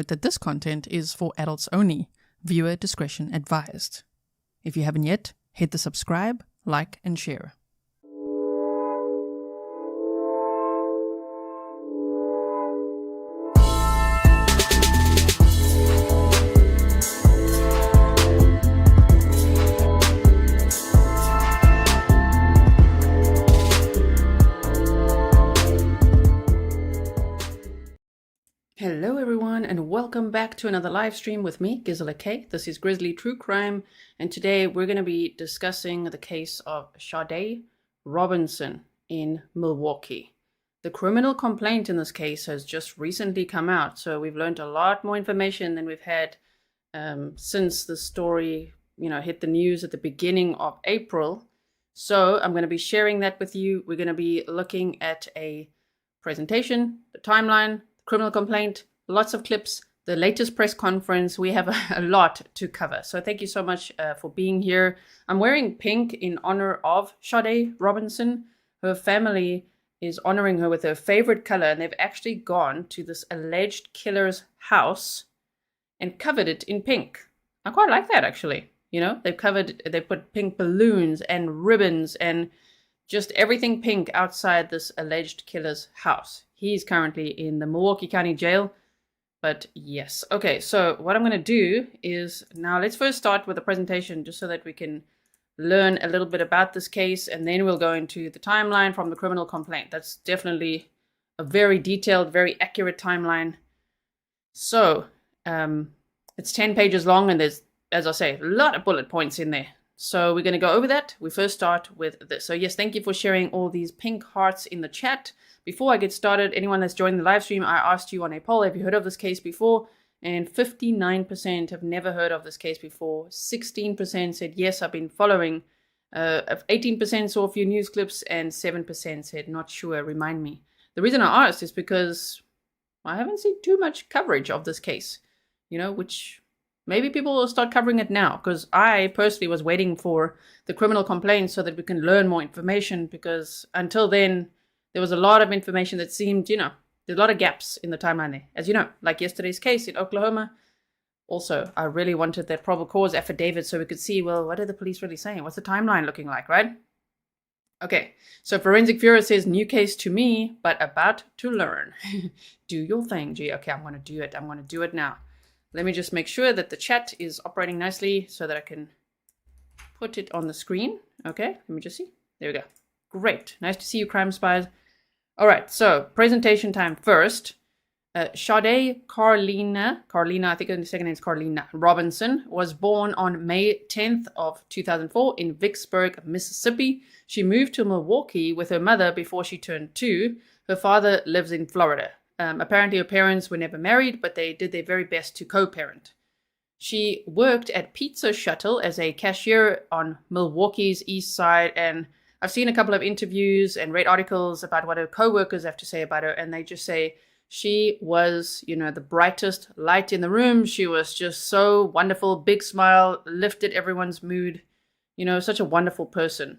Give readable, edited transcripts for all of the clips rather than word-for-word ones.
That this content is for adults only. Viewer discretion advised. If you haven't yet, hit the subscribe, like, and share. Hello everyone and welcome back to another live stream with me, Grizzly K. This is Grizzly True Crime, and today we're going to be discussing the case of Sade Robinson in Milwaukee. The criminal complaint in this case has just recently come out, so we've learned a lot more information than we've had since the story, hit the news at the beginning of April. So I'm going to be sharing that with you. We're going to be looking at a presentation, the timeline, criminal complaint, lots of clips, the latest press conference. We have a lot to cover. So thank you so much for being here. I'm wearing pink in honor of Sade Robinson. Her family is honoring her with her favorite color, and they've actually gone to this alleged killer's house and covered it in pink. I quite like that, actually. They put pink balloons and ribbons and just everything pink outside this alleged killer's house. He's currently in the Milwaukee County Jail. But yes. Okay, so what I'm going to do is now let's first start with a presentation just so that we can learn a little bit about this case, and then we'll go into the timeline from the criminal complaint. That's definitely a very detailed, very accurate timeline. So it's 10 pages long, and there's, as I say, a lot of bullet points in there. So we're going to go over that. We first start with this. So yes, thank you for sharing all these pink hearts in the chat. Before I get started, anyone that's joined the live stream, I asked you on a poll, have you heard of this case before? And 59% have never heard of this case before. 16% said, yes, I've been following. 18% saw a few news clips, and 7% said, not sure, remind me. The reason I asked is because I haven't seen too much coverage of this case, which maybe people will start covering it now, because I personally was waiting for the criminal complaint so that we can learn more information, because until then, there was a lot of information that seemed, there's a lot of gaps in the timeline there. As you know, like yesterday's case in Oklahoma. Also, I really wanted that probable cause affidavit so we could see, well, what are the police really saying? What's the timeline looking like, right? Okay, so Forensic Fury says, new case to me, but about to learn. Do your thing, G. Okay, I'm going to do it. I'm going to do it now. Let me just make sure that the chat is operating nicely so that I can put it on the screen. Okay, let me just see. There we go. Great. Nice to see you, Crime Spies. All right, so presentation time first. Sade Carleena, I think the second name is Carleena Robinson, was born on May 10th of 2004 in Vicksburg, Mississippi. She moved to Milwaukee with her mother before she turned 2. Her father lives in Florida. Apparently her parents were never married, but they did their very best to co-parent. She worked at Pizza Shuttle as a cashier on Milwaukee's east side, and I've seen a couple of interviews and read articles about what her co-workers have to say about her, and they just say she was, the brightest light in the room. She was just so wonderful, big smile, lifted everyone's mood, such a wonderful person.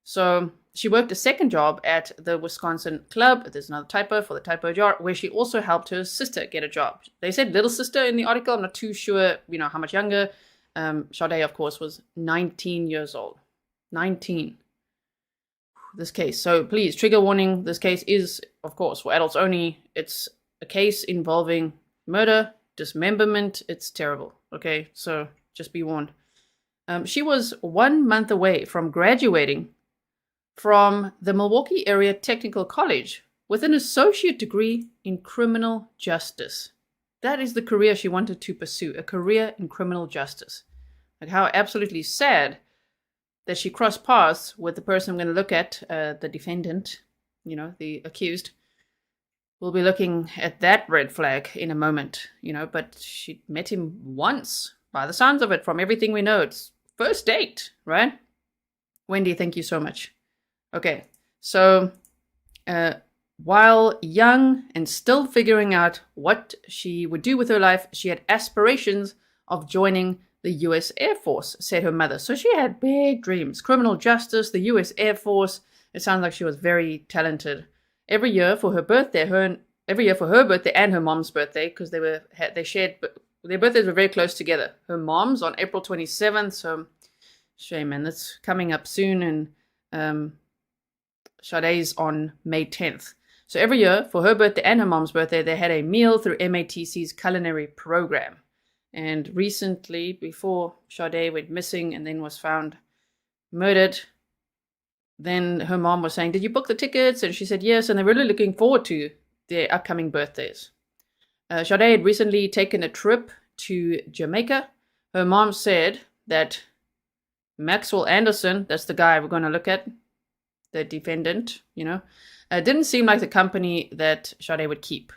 So she worked a second job at the Wisconsin club, there's another typo for the typo jar, where she also helped her sister get a job. They said little sister in the article. I'm not too sure, how much younger. Sade, of course, was 19 years old. 19. This case. So please, trigger warning. This case is, of course, for adults only. It's a case involving murder, dismemberment. It's terrible. Okay, so just be warned. She was 1 month away from graduating from the Milwaukee Area Technical College with an associate degree in criminal justice. That is the career she wanted to pursue, a career in criminal justice. Like, how absolutely sad that she crossed paths with the person I'm going to look at, the defendant, the accused. We'll be looking at that red flag in a moment, but she met him once, by the sounds of it, from everything we know. It's first date, right? Wendy, thank you so much. Okay, so while young and still figuring out what she would do with her life, she had aspirations of joining the U.S. Air Force, said her mother. So she had big dreams. Criminal justice, the U.S. Air Force. It sounds like she was very talented. Every year for her birthday, her and every year for her birthday and her mom's birthday, because they shared, their birthdays were very close together. Her mom's on April 27th, so shame, man, that's coming up soon, and Sade's on May 10th. So every year for her birthday and her mom's birthday, they had a meal through MATC's culinary program. And recently, before Sade went missing and then was found murdered, then her mom was saying, "Did you book the tickets?" And she said yes, and they're really looking forward to their upcoming birthdays. Sade had recently taken a trip to Jamaica. Her mom said that Maxwell Anderson, that's the guy we're going to look at, the defendant, didn't seem like the company that Sade would keep.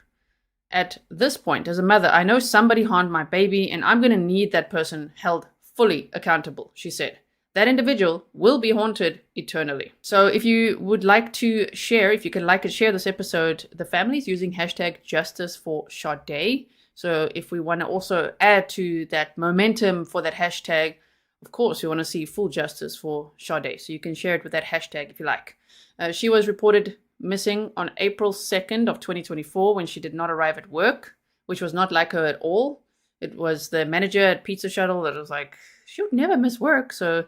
At this point, as a mother, I know somebody harmed my baby, and I'm going to need that person held fully accountable, she said. That individual will be haunted eternally. So if you would like to share, if you can like and share this episode, the family's using hashtag justice for Sade. So if we want to also add to that momentum for that hashtag, of course, we want to see full justice for Sade. So you can share it with that hashtag if you like. She was reported missing on April 2nd of 2024 when she did not arrive at work, which was not like her at all. It was the manager at Pizza Shuttle that was like, she would never miss work. So,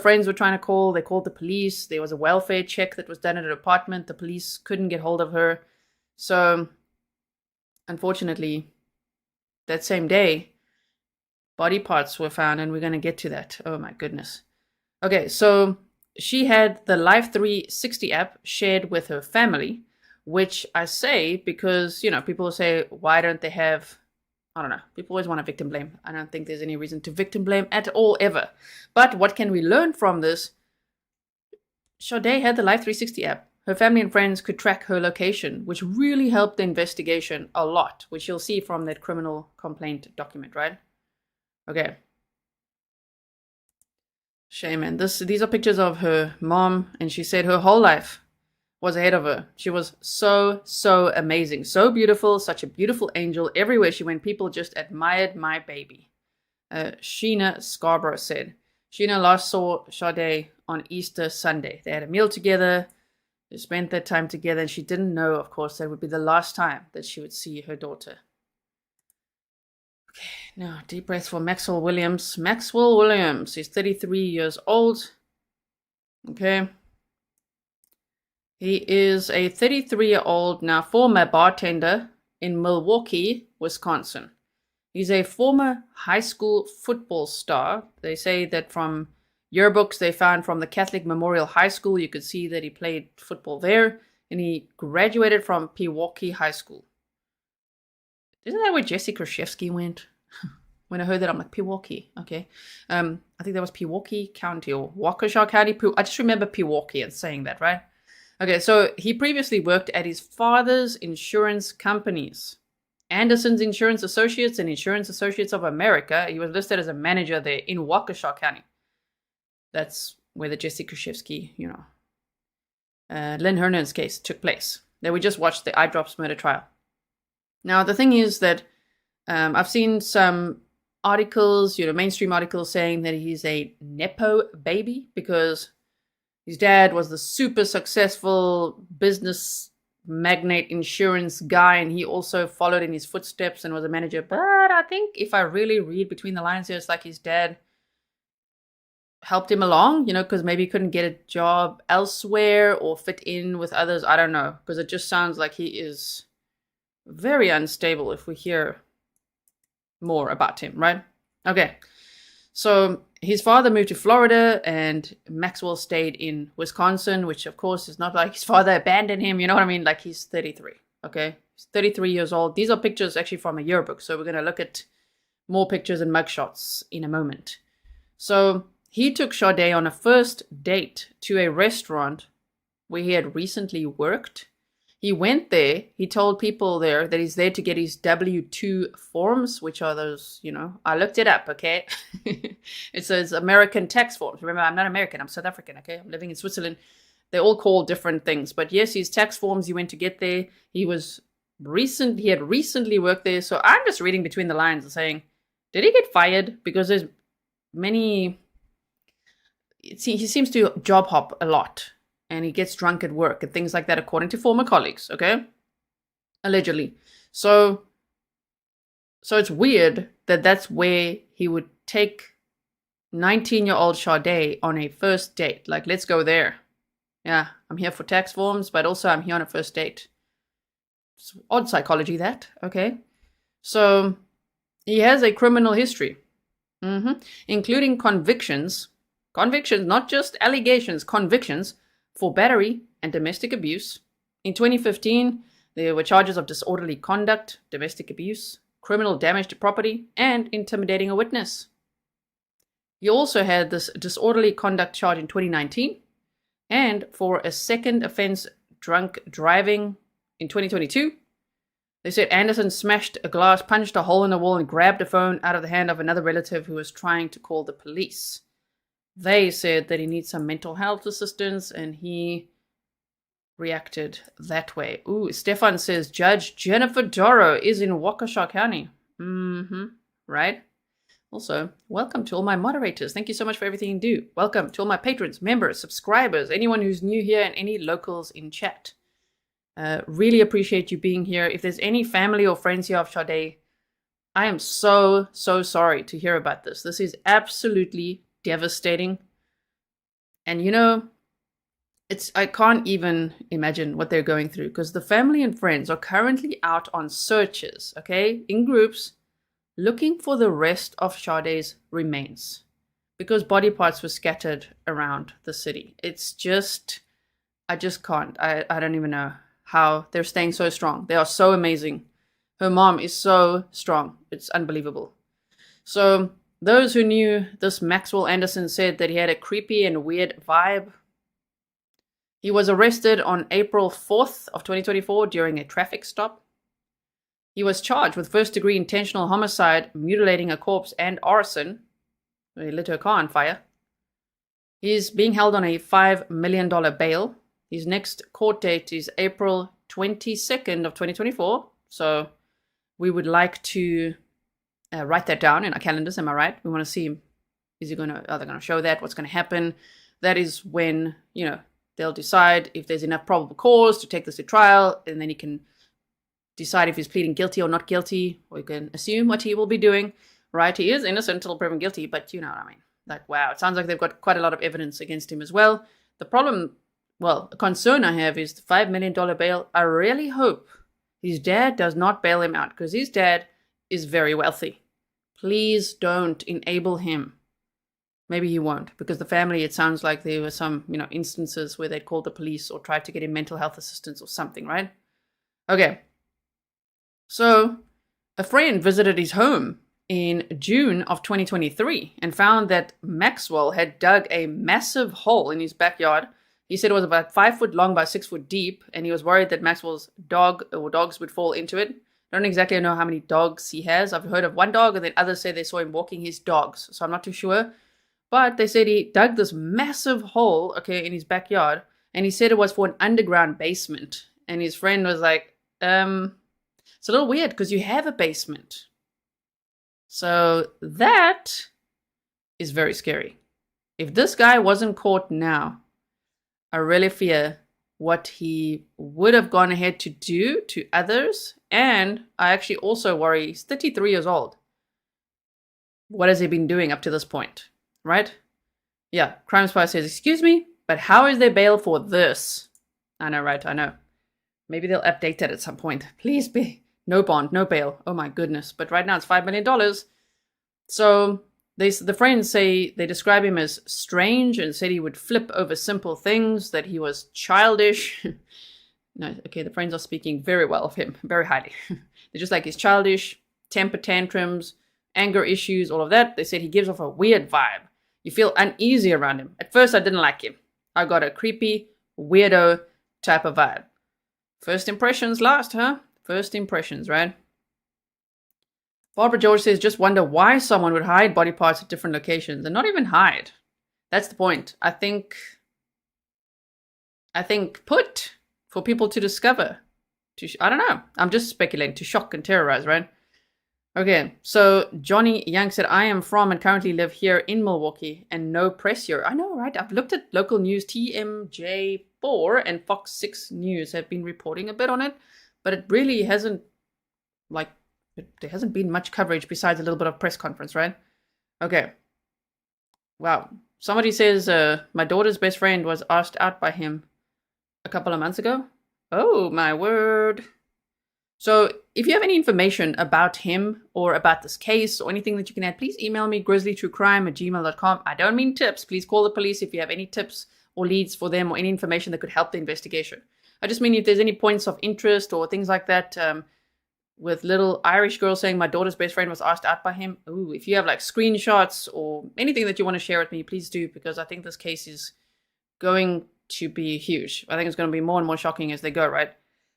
friends were trying to call. They called the police. There was a welfare check that was done at her apartment. The police couldn't get hold of her. So, unfortunately, that same day, body parts were found, and we're going to get to that. Oh my goodness. Okay, so she had the Life 360 app shared with her family, which I say because, people say, why don't they have, I don't know, people always want to victim blame. I don't think there's any reason to victim blame at all, ever. But what can we learn from this? Sade had the Life 360 app. Her family and friends could track her location, which really helped the investigation a lot, which you'll see from that criminal complaint document, right? Okay. Shame, man. These are pictures of her mom, and she said her whole life was ahead of her. She was so amazing, so beautiful, such a beautiful angel. Everywhere she went, people just admired my baby. Sheena Scarborough said. Sheena last saw Sade on Easter Sunday. They had a meal together. They spent their time together, and she didn't know, of course, that would be the last time that she would see her daughter. Okay, now deep breath for Maxwell Williams. Maxwell Williams, he's 33 years old. Okay. He is a 33-year-old now former bartender in Milwaukee, Wisconsin. He's a former high school football star. They say that from yearbooks they found from the Catholic Memorial High School, you could see that he played football there, and he graduated from Pewaukee High School. Isn't that where Jesse Krzyzewski went? When I heard that, I'm like, Pewaukee. Okay. I think that was Pewaukee County or Waukesha County. I just remember Pewaukee and saying that, right? Okay, so he previously worked at his father's insurance companies, Anderson's Insurance Associates and Insurance Associates of America. He was listed as a manager there in Waukesha County. That's where the Jesse Krzyzewski, Lynn Hernan's case took place. Then we just watched the Eye Drops murder trial. Now, the thing is that I've seen some articles, mainstream articles saying that he's a Nepo baby because his dad was the super successful business magnate insurance guy, and he also followed in his footsteps and was a manager. But I think if I really read between the lines here, it's like his dad helped him along, because maybe he couldn't get a job elsewhere or fit in with others. I don't know, because it just sounds like he is very unstable if we hear more about him, right? Okay, so his father moved to Florida and Maxwell stayed in Wisconsin, which of course is not like his father abandoned him, you know what I mean? Like he's 33, okay? He's 33 years old. These are pictures actually from a yearbook, so we're going to look at more pictures and mugshots in a moment. So he took Sade on a first date to a restaurant where he had recently worked. He went there, he told people there that he's there to get his W-2 forms, which are those, I looked it up, okay? It says American tax forms. Remember, I'm not American, I'm South African, okay? I'm living in Switzerland. They're all called different things. But yes, his tax forms, he went to get there. He had recently worked there. So I'm just reading between the lines and saying, did he get fired? Because there's he seems to job hop a lot. And he gets drunk at work and things like that, according to former colleagues, okay? allegedly. So it's weird that that's where he would take 19-year-old Sade on a first date. Like, let's go there. Yeah, I'm here for tax forms, but also I'm here on a first date. It's odd psychology, that. Okay. So he has a criminal history, including convictions, not just allegations, convictions for battery and domestic abuse. In 2015, there were charges of disorderly conduct, domestic abuse, criminal damage to property, and intimidating a witness. He also had this disorderly conduct charge in 2019, and for a second offense, drunk driving, in 2022. They said Anderson smashed a glass, punched a hole in the wall, and grabbed a phone out of the hand of another relative who was trying to call the police. They said that he needs some mental health assistance, and he reacted that way. Ooh, Stefan says Judge Jennifer Doro is in Waukesha County. Right? Also, welcome to all my moderators. Thank you so much for everything you do. Welcome to all my patrons, members, subscribers, anyone who's new here, and any locals in chat. Really appreciate you being here. If there's any family or friends here of Sade, I am so sorry to hear about this. This is absolutely devastating. And I can't even imagine what they're going through, because the family and friends are currently out on searches, okay, in groups, looking for the rest of Sade's remains, because body parts were scattered around the city. It's just, I just can't. I don't even know how they're staying so strong. They are so amazing. Her mom is so strong. It's unbelievable. So those who knew this Maxwell Anderson said that he had a creepy and weird vibe. He was arrested on April 4th of 2024 during a traffic stop. He was charged with first-degree intentional homicide, mutilating a corpse, and arson. He lit her car on fire. He's being held on a $5 million bail. His next court date is April 22nd of 2024. So we would like to write that down in our calendars. Am I right? We want to see, are they going to show that? What's going to happen? That is when, they'll decide if there's enough probable cause to take this to trial, and then he can decide if he's pleading guilty or not guilty, or you can assume what he will be doing, right? He is innocent until proven guilty, but you know what I mean. Like, wow, it sounds like they've got quite a lot of evidence against him as well. The problem, a concern I have is the $5 million bail. I really hope his dad does not bail him out, because his dad is very wealthy. Please don't enable him. Maybe he won't, because the family, it sounds like there were some, instances where they'd called the police or tried to get him mental health assistance or something, right? Okay. So a friend visited his home in June of 2023 and found that Maxwell had dug a massive hole in his backyard. He said it was about 5 foot long by 6 foot deep, and he was worried that Maxwell's dogs would fall into it. I don't exactly know how many dogs he has. I've heard of one dog, and then others say they saw him walking his dogs, so I'm not too sure. But they said he dug this massive hole, in his backyard, and he said it was for an underground basement. And his friend was like, it's a little weird because you have a basement. So that is very scary. If this guy wasn't caught now, I really fear what he would have gone ahead to do to others. And I actually also worry, he's 33 years old. What has he been doing up to this point? Right? Yeah, Crime Spy says, excuse me, but how is there bail for this? I know, right? I know. Maybe they'll update that at some point. Please be. No bond, no bail. Oh my goodness. But right now it's $5 million. So the friends say they describe him as strange and said he would flip over simple things, that he was childish. No, okay, the friends are speaking very well of him, very highly. They're just like, he's childish, temper tantrums, anger issues, all of that. They said he gives off a weird vibe. You feel uneasy around him. At first, I didn't like him. I got a creepy, weirdo type of vibe. First impressions last, huh? First impressions, right? Barbara George says, just wonder why someone would hide body parts at different locations, and not even hide. That's the point. I think put for people to discover. I don't know. I'm just speculating, to shock and terrorize, right? Okay, so Johnny Young said, I am from and currently live here in Milwaukee, and no press here. I know, right? I've looked at local news. TMJ4 and Fox 6 News have been reporting a bit on it, but it really hasn't, like, there hasn't been much coverage besides a little bit of press conference, right? Okay. Wow. Somebody says my daughter's best friend was asked out by him a couple of months ago. Oh, my word. So if you have any information about him or about this case or anything that you can add, please email me, grizzlytruecrime@gmail.com. I don't mean tips. Please call the police if you have any tips or leads for them or any information that could help the investigation. I just mean if there's any points of interest or things like that, with little Irish girl saying my daughter's best friend was asked out by him. Ooh, if you have like screenshots or anything that you want to share with me, please do, because I think this case is going to be huge. I think it's going to be more and more shocking as they go, right?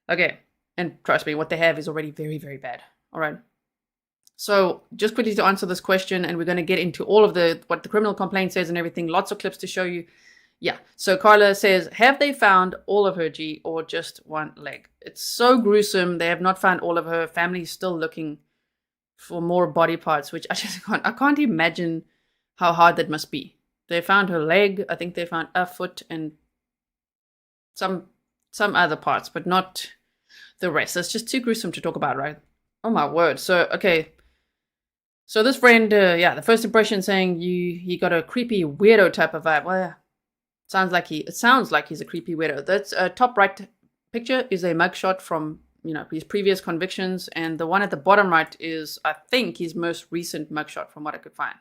Okay. And trust me, what they have is already very, very bad. All right. So just quickly to answer this question, and we're going to get into all of what the criminal complaint says and everything. Lots of clips to show you. Yeah. So Carla says, have they found all of her, G, or just one leg? It's so gruesome. They have not found all of her. Family's still looking for more body parts, which I can't imagine how hard that must be. They found her leg. I think they found a foot and some other parts, but not the rest. That's just too gruesome to talk about, right? Oh my word. So, okay. So this friend, the first impression saying he got a creepy weirdo type of vibe. Well, yeah. It sounds like he's a creepy weirdo. That's top right picture is a mugshot from, his previous convictions. And the one at the bottom right is, I think, his most recent mugshot from what I could find.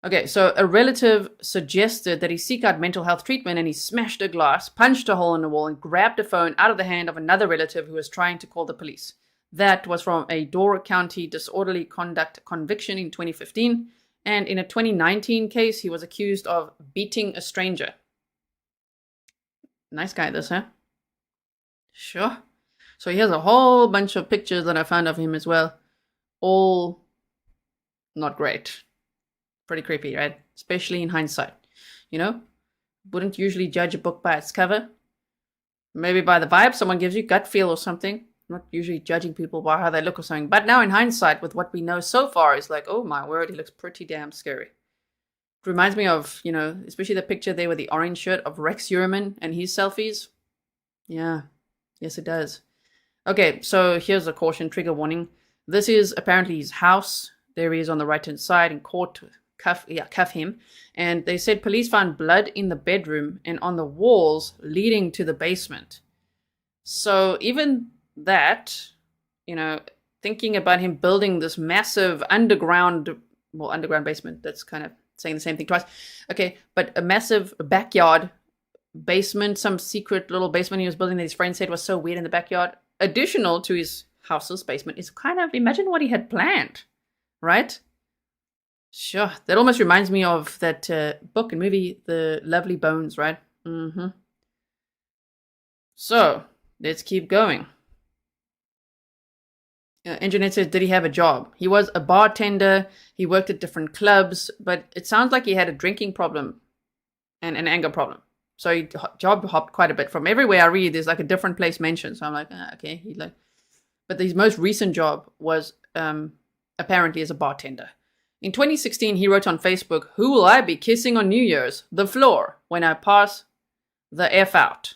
Okay, so a relative suggested that he seek out mental health treatment, and he smashed a glass, punched a hole in the wall, and grabbed a phone out of the hand of another relative who was trying to call the police. That was from a Door County disorderly conduct conviction in 2015, and in a 2019 case, he was accused of beating a stranger. Nice guy, this, huh? Sure. So he has a whole bunch of pictures that I found of him as well. All not great. Pretty creepy, right? Especially in hindsight. Wouldn't usually judge a book by its cover. Maybe by the vibe someone gives you, gut feel or something. Not usually judging people by how they look or something. But now in hindsight, with what we know so far, it's like, oh my word, he looks pretty damn scary. It reminds me of, especially the picture there with the orange shirt of Rex Uriman and his selfies. Yeah. Yes, it does. Okay, so here's a caution, trigger warning. This is apparently his house. There he is on the right-hand side in court. Cuff him. And they said police found blood in the bedroom and on the walls leading to the basement. So even that, thinking about him building this massive underground basement, that's kind of saying the same thing twice. Okay, but a massive backyard basement, some secret little basement he was building that his friend said was so weird in the backyard. Additional to his house's basement is kind of, imagine what he had planned, right? Sure. That almost reminds me of that book and movie, The Lovely Bones, right? Mm-hmm. So, let's keep going. Engineer says, did he have a job? He was a bartender. He worked at different clubs, but it sounds like he had a drinking problem and an anger problem. So he job hopped quite a bit. From everywhere I read, there's like a different place mentioned. So I'm like, okay. But his most recent job was apparently as a bartender. In 2016, he wrote on Facebook, who will I be kissing on New Year's? The floor, when I pass the F out.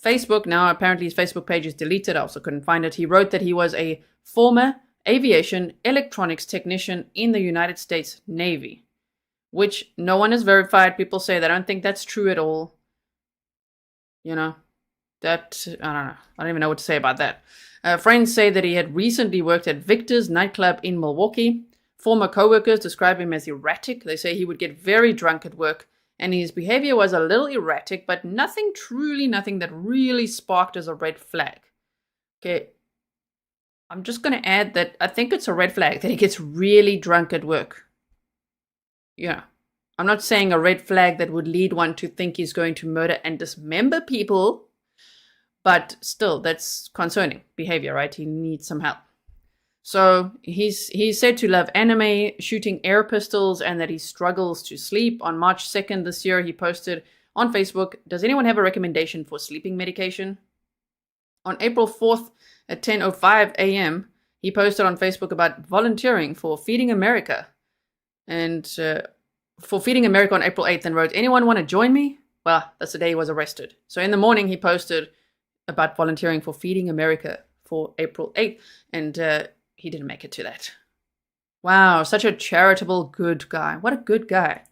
Facebook, now apparently his Facebook page is deleted. I also couldn't find it. He wrote that he was a former aviation electronics technician in the United States Navy, which no one has verified. People say they don't think that's true at all. I don't know. I don't even know what to say about that. Friends say that he had recently worked at Victor's nightclub in Milwaukee. Former co-workers describe him as erratic. They say he would get very drunk at work, and his behavior was a little erratic, but nothing that really sparked as a red flag. Okay, I'm just going to add that I think it's a red flag that he gets really drunk at work. I'm not saying a red flag that would lead one to think he's going to murder and dismember people, but still, that's concerning behavior, right? He needs some help. So he's said to love anime, shooting air pistols, and that he struggles to sleep. On March 2nd this year, he posted on Facebook, does anyone have a recommendation for sleeping medication? On April 4th at 10:05 a.m., he posted on Facebook about volunteering for Feeding America. And for Feeding America on April 8th and wrote, anyone want to join me? Well, that's the day he was arrested. So in the morning, he posted about volunteering for Feeding America for April 8th, and he didn't make it to that. Wow, such a charitable, good guy. What a good guy.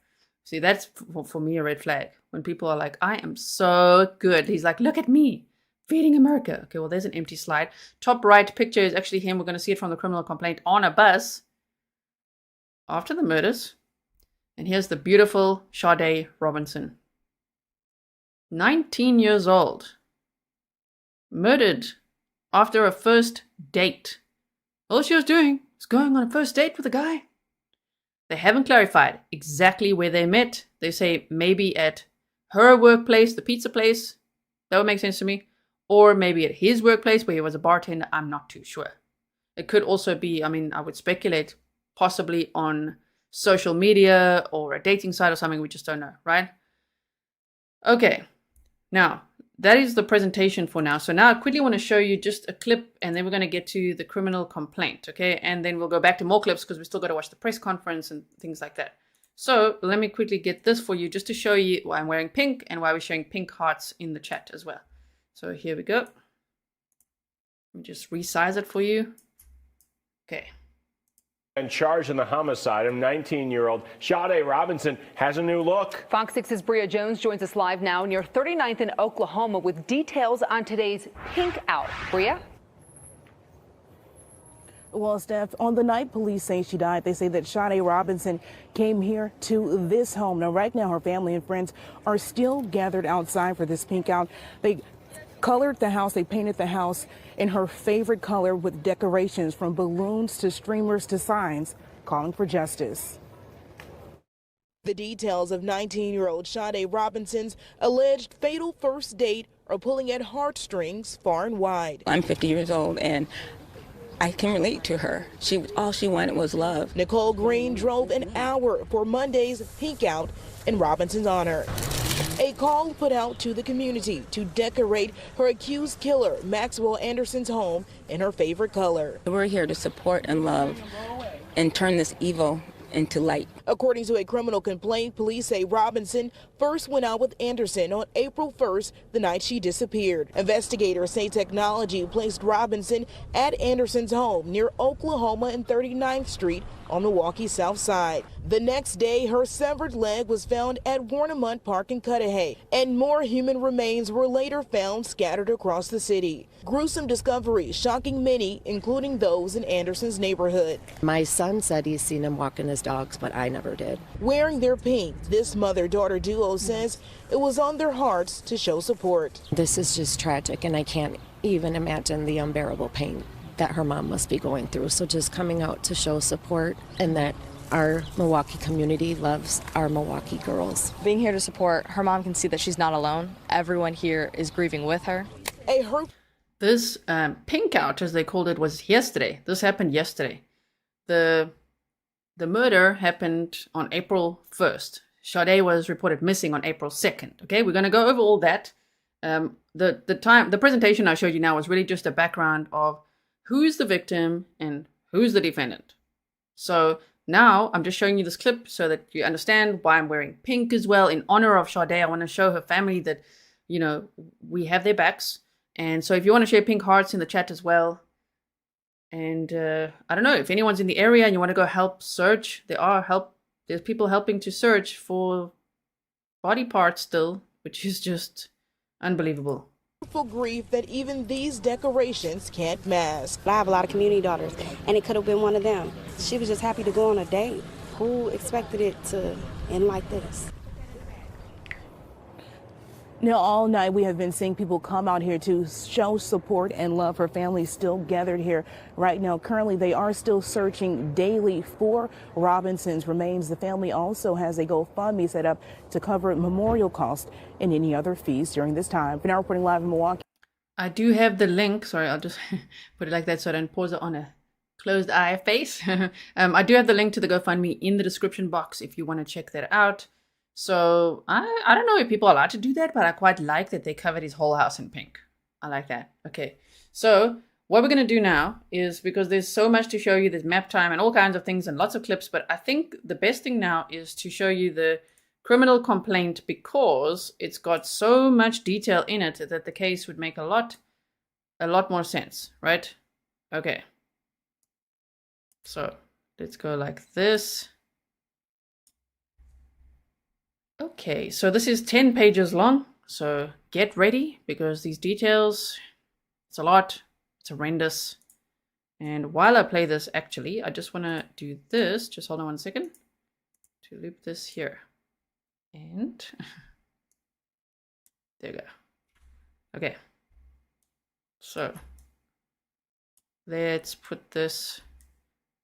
See, that's for me a red flag. When people are like, I am so good. He's like, look at me, Feeding America. Okay, well, there's an empty slide. Top right picture is actually him. We're going to see it from the criminal complaint on a bus after the murders. And here's the beautiful Sade Robinson. 19 years old. Murdered after a first date. All she was doing was going on a first date with a guy. They haven't clarified exactly where they met. They say maybe at her workplace, the pizza place. That would make sense to me. Or maybe at his workplace where he was a bartender. I'm not too sure. It could also be, I would speculate, possibly on social media or a dating site or something. We just don't know, right? Okay. Now, that is the presentation for now. So now I quickly want to show you just a clip, and then we're going to get to the criminal complaint, okay? And then we'll go back to more clips because we still got to watch the press conference and things like that. So let me quickly get this for you just to show you why I'm wearing pink and why we're showing pink hearts in the chat as well. So here we go. Let me just resize it for you. Okay. And charged in the homicide of 19-year-old Sade Robinson has a new look. Fox 6's Bria Jones joins us live now near 39th in Oklahoma with details on today's pink out. Bria? Well, Steph, on the night police say she died, they say that Sade Robinson came here to this home. Now, right now, her family and friends are still gathered outside for this pink out. They colored the house, they painted the house in her favorite color with decorations from balloons to streamers to signs calling for justice. The details of 19-year-old Sade Robinson's alleged fatal first date are pulling at heartstrings far and wide. I'm 50 years old and I can relate to her. All she wanted was love. Nicole Green drove an hour for Monday's pink out in Robinson's honor. A call put out to the community to decorate her accused killer, Maxwell Anderson's home, in her favorite color. We're here to support and love and turn this evil into light. According to a criminal complaint, police say Robinson first went out with Anderson on April 1st, the night she disappeared. Investigators say technology placed Robinson at Anderson's home near Oklahoma and 39th Street on Milwaukee's south side. The next day, her severed leg was found at Warnimont Park in Cudahy, and more human remains were later found scattered across the city. Gruesome discoveries shocking many, including those in Anderson's neighborhood. My son said he's seen him walking his dogs, but I never did. Wearing their pink, this mother-daughter duo says it was on their hearts to show support. This is just tragic, and I can't even imagine the unbearable pain that her mom must be going through. So just coming out to show support, and that our Milwaukee community loves our Milwaukee girls. Being here to support, her mom can see that she's not alone. Everyone here is grieving with her. This pink out, as they called it, was yesterday. This happened yesterday. The murder happened on April 1st. Sade was reported missing on April 2nd. Okay, we're going to go over all that. The presentation I showed you now was really just a background of who's the victim and who's the defendant. So now I'm just showing you this clip so that you understand why I'm wearing pink as well. In honor of Sade, I want to show her family that, you know, we have their backs. And so if you want to share pink hearts in the chat as well. And I don't know, if anyone's in the area and you want to go help search, there's people helping to search for body parts still, which is just unbelievable. Grief that even these decorations can't mask. I have a lot of community daughters, and it could have been one of them. She was just happy to go on a date. Who expected it to end like this? Now, all night we have been seeing people come out here to show support and love. Her family still gathered here right now. Currently, they are still searching daily for Robinson's remains. The family also has a GoFundMe set up to cover memorial costs and any other fees during this time. For now, reporting live in Milwaukee. I do have the link. Sorry, I'll just put it like that so I don't pause it on a closed eye face. I do have the link to the GoFundMe in the description box if you want to check that out. So I don't know if people are allowed to do that, but I quite like that they covered his whole house in pink. I like that. Okay, so what we're going to do now is, because there's so much to show you, there's Maptime and all kinds of things and lots of clips, but I think the best thing now is to show you the criminal complaint, because it's got so much detail in it that the case would make a lot a lot more sense, right? Okay. So let's go like this. Okay, so this is 10 pages long. So get ready because these details, it's a lot, it's horrendous. And while I play this, actually, I just want to do this. Just hold on 1 second to loop this here. And there we go. Okay. So let's put this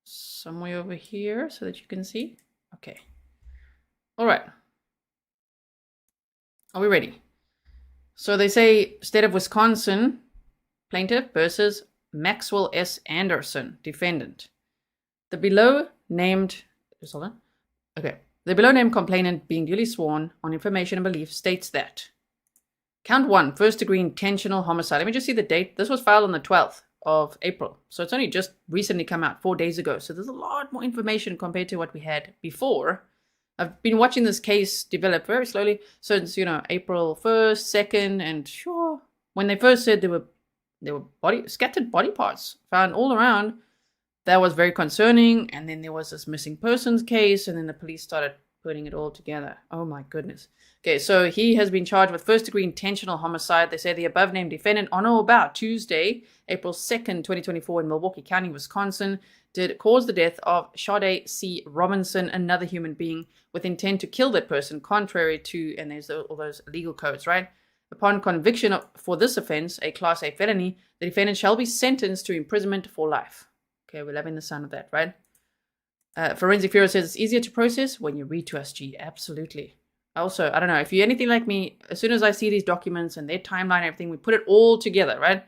somewhere over here so that you can see. Okay. All right. Are we ready? So they say state of Wisconsin plaintiff versus Maxwell S. Anderson, defendant. The below named, just hold on. Okay. The below named complainant being duly sworn on information and belief states that count 1, first degree intentional homicide. Let me just see the date. This was filed on the 12th of April. So it's only just recently come out 4 days ago. So there's a lot more information compared to what we had before. I've been watching this case develop very slowly since, April 1st, 2nd, and sure, when they first said there were scattered body parts found all around, that was very concerning. And then there was this missing persons case, and then the police started putting it all together. Oh my goodness. Okay, so he has been charged with first degree intentional homicide. They say the above named defendant on or about Tuesday, April 2nd, 2024 in Milwaukee County, Wisconsin, did cause the death of Sade C. Robinson, another human being, with intent to kill that person contrary to, and there's all those legal codes, right? Upon conviction for this offense, a Class A felony, the defendant shall be sentenced to imprisonment for life. Okay, we're loving the sound of that, right? Forensic Bureau says it's easier to process when you read to us, G. Absolutely. Also, I don't know, if you're anything like me, as soon as I see these documents and their timeline and everything, we put it all together, right?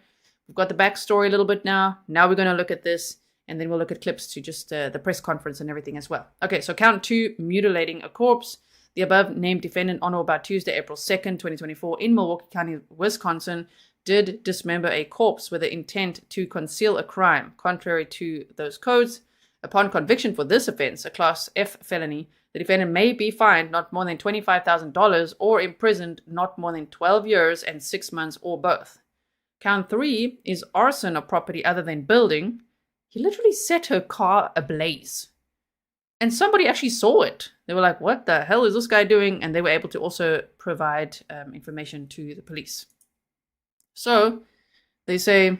We've got the backstory a little bit now. Now we're going to look at this, and then we'll look at clips to just the press conference and everything as well. Okay, so count 2, mutilating a corpse. The above named defendant on or about Tuesday, April 2nd, 2024 in Milwaukee County, Wisconsin, did dismember a corpse with the intent to conceal a crime, contrary to those codes. Upon conviction for this offense, a Class F felony, the defendant may be fined not more than $25,000 or imprisoned not more than 12 years and 6 months or both. Count 3 is arson of property other than building. He literally set her car ablaze. And somebody actually saw it. They were like, what the hell is this guy doing? And they were able to also provide information to the police. So they say,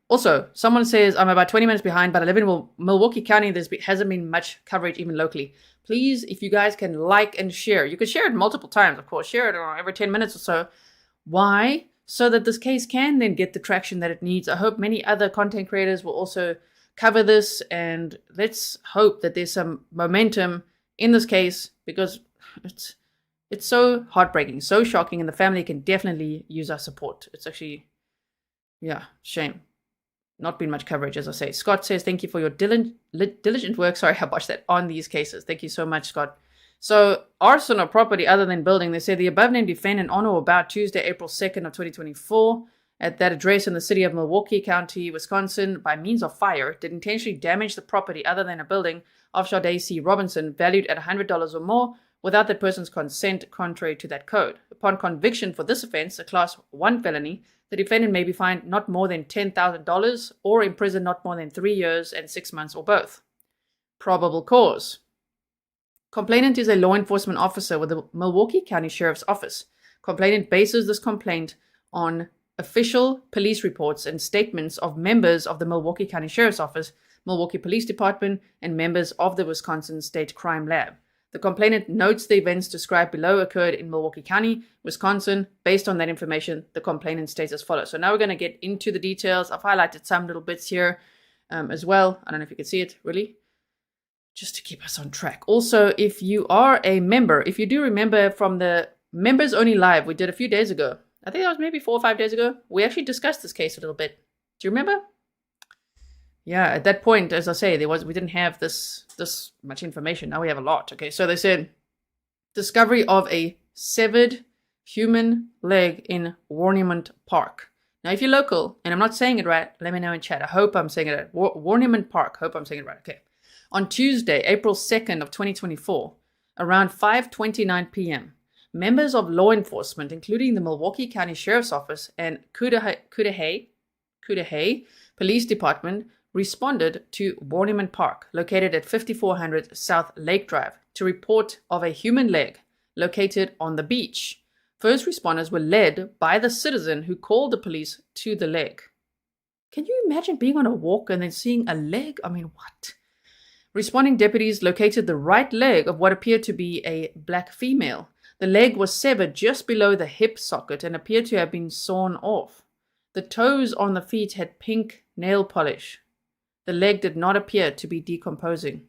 also, someone says, I'm about 20 minutes behind, but I live in Milwaukee County. There hasn't been much coverage even locally. Please, if you guys can like and share. You can share it multiple times, of course. Share it every 10 minutes or so. Why? So that this case can then get the traction that it needs. I hope many other content creators will also cover this. And let's hope that there's some momentum in this case, because it's so heartbreaking, so shocking, and the family can definitely use our support. It's actually, yeah, shame. Not been much coverage, as I say. Scott says, thank you for your diligent work. Sorry, I botched that, on these cases. Thank you so much, Scott. So, arson of property other than building. They say the above named defendant on or about Tuesday, April 2nd of 2024, at that address in the city of Milwaukee County, Wisconsin, by means of fire, did intentionally damage the property other than a building of Sade C. Robinson, valued at $100 or more, without that person's consent, contrary to that code. Upon conviction for this offense, a Class 1 felony, the defendant may be fined not more than $10,000 or imprisoned not more than 3 years and 6 months or both. Probable cause. Complainant is a law enforcement officer with the Milwaukee County Sheriff's Office. Complainant bases this complaint on official police reports and statements of members of the Milwaukee County Sheriff's Office, Milwaukee Police Department, and members of the Wisconsin State Crime Lab. The complainant notes the events described below occurred in Milwaukee County, Wisconsin. Based on that information, the complainant states as follows. So now we're going to get into the details. I've highlighted some little bits here as well. I don't know if you can see it, really, just to keep us on track. Also, if you are a member, if you do remember from the Members Only Live we did a few days ago, I think that was maybe 4 or 5 days ago, we actually discussed this case a little bit. Do you remember? Yeah, at that point, as I say, we didn't have this much information. Now we have a lot. Okay, so they said discovery of a severed human leg in Warnimont Park. Now, if you're local, and I'm not saying it right, let me know in chat. I hope I'm saying it right. Warnimont Park. Hope I'm saying it right. Okay. On Tuesday, April 2nd of 2024, around 5:29 p.m., members of law enforcement, including the Milwaukee County Sheriff's Office and Cudahy Police Department, responded to Warnimont Park, located at 5400 South Lake Drive, to report of a human leg located on the beach. First responders were led by the citizen who called the police to the leg. Can you imagine being on a walk and then seeing a leg? I mean, what? Responding deputies located the right leg of what appeared to be a black female. The leg was severed just below the hip socket and appeared to have been sawn off. The toes on the feet had pink nail polish. The leg did not appear to be decomposing.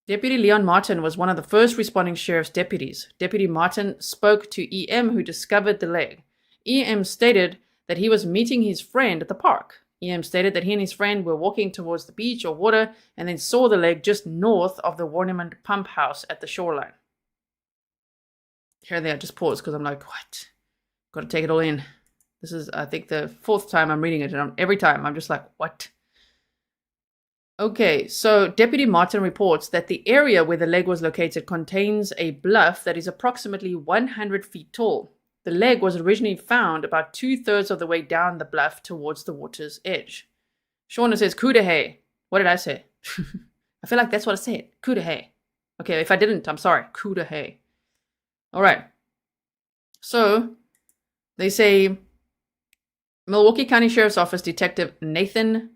Deputy Leon Martin was one of the first responding sheriff's deputies. Deputy Martin spoke to EM, who discovered the leg. EM stated that he was meeting his friend at the park. EM stated that he and his friend were walking towards the beach or water and then saw the leg just north of the Warnimont pump house at the shoreline. Here they are, just pause because I'm like, what? Got to take it all in. This is, I think, the fourth time I'm reading it, and every time I'm just like, what? Okay, so Deputy Martin reports that the area where the leg was located contains a bluff that is approximately 100 feet tall. The leg was originally found about 2/3 of the way down the bluff towards the water's edge. Shauna says, Cudahy. What did I say? I feel like that's what I said. Cudahy. Okay, if I didn't, I'm sorry. Cudahy. All right. So they say Milwaukee County Sheriff's Office Detective Nathan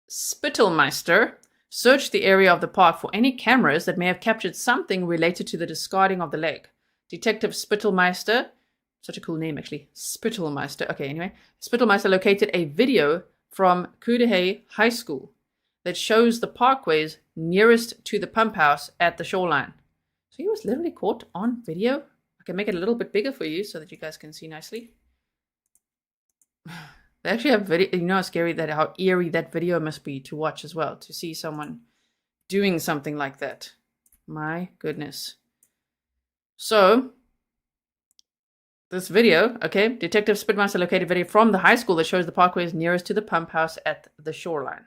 Spittelmeister searched the area of the park for any cameras that may have captured something related to the discarding of the leg. Detective Spittelmeister, such a cool name actually, Spittelmeister. Okay, anyway, Spittelmeister located a video from Cudahy High School that shows the parkways nearest to the pump house at the shoreline. So he was literally caught on video. I can make it a little bit bigger for you so that you guys can see nicely. They actually have video. You know how eerie that video must be to watch as well, to see someone doing something like that. My goodness. So this video, okay, Detective Spitmaster located video from the high school that shows the parkways nearest to the pump house at the shoreline.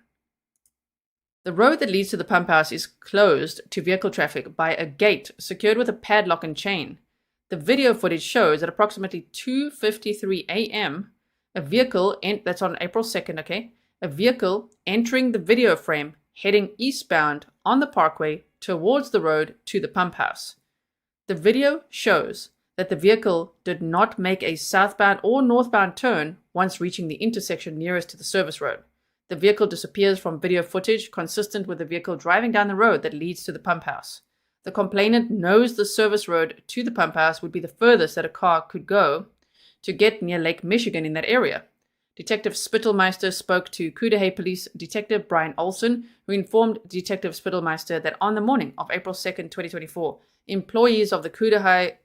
The road that leads to the pump house is closed to vehicle traffic by a gate secured with a padlock and chain. The video footage shows at approximately 2:53 a.m. a vehicle, that's on April 2nd, okay, a vehicle entering the video frame heading eastbound on the parkway towards the road to the pump house. The video shows that the vehicle did not make a southbound or northbound turn once reaching the intersection nearest to the service road. The vehicle disappears from video footage consistent with the vehicle driving down the road that leads to the pump house. The complainant knows the service road to the pump house would be the furthest that a car could go to get near Lake Michigan in that area. Detective Spittelmeister spoke to Cudahy Police Detective Brian Arson, who informed Detective Spittelmeister that on the morning of April 2nd, 2024, employees of the Cudahy,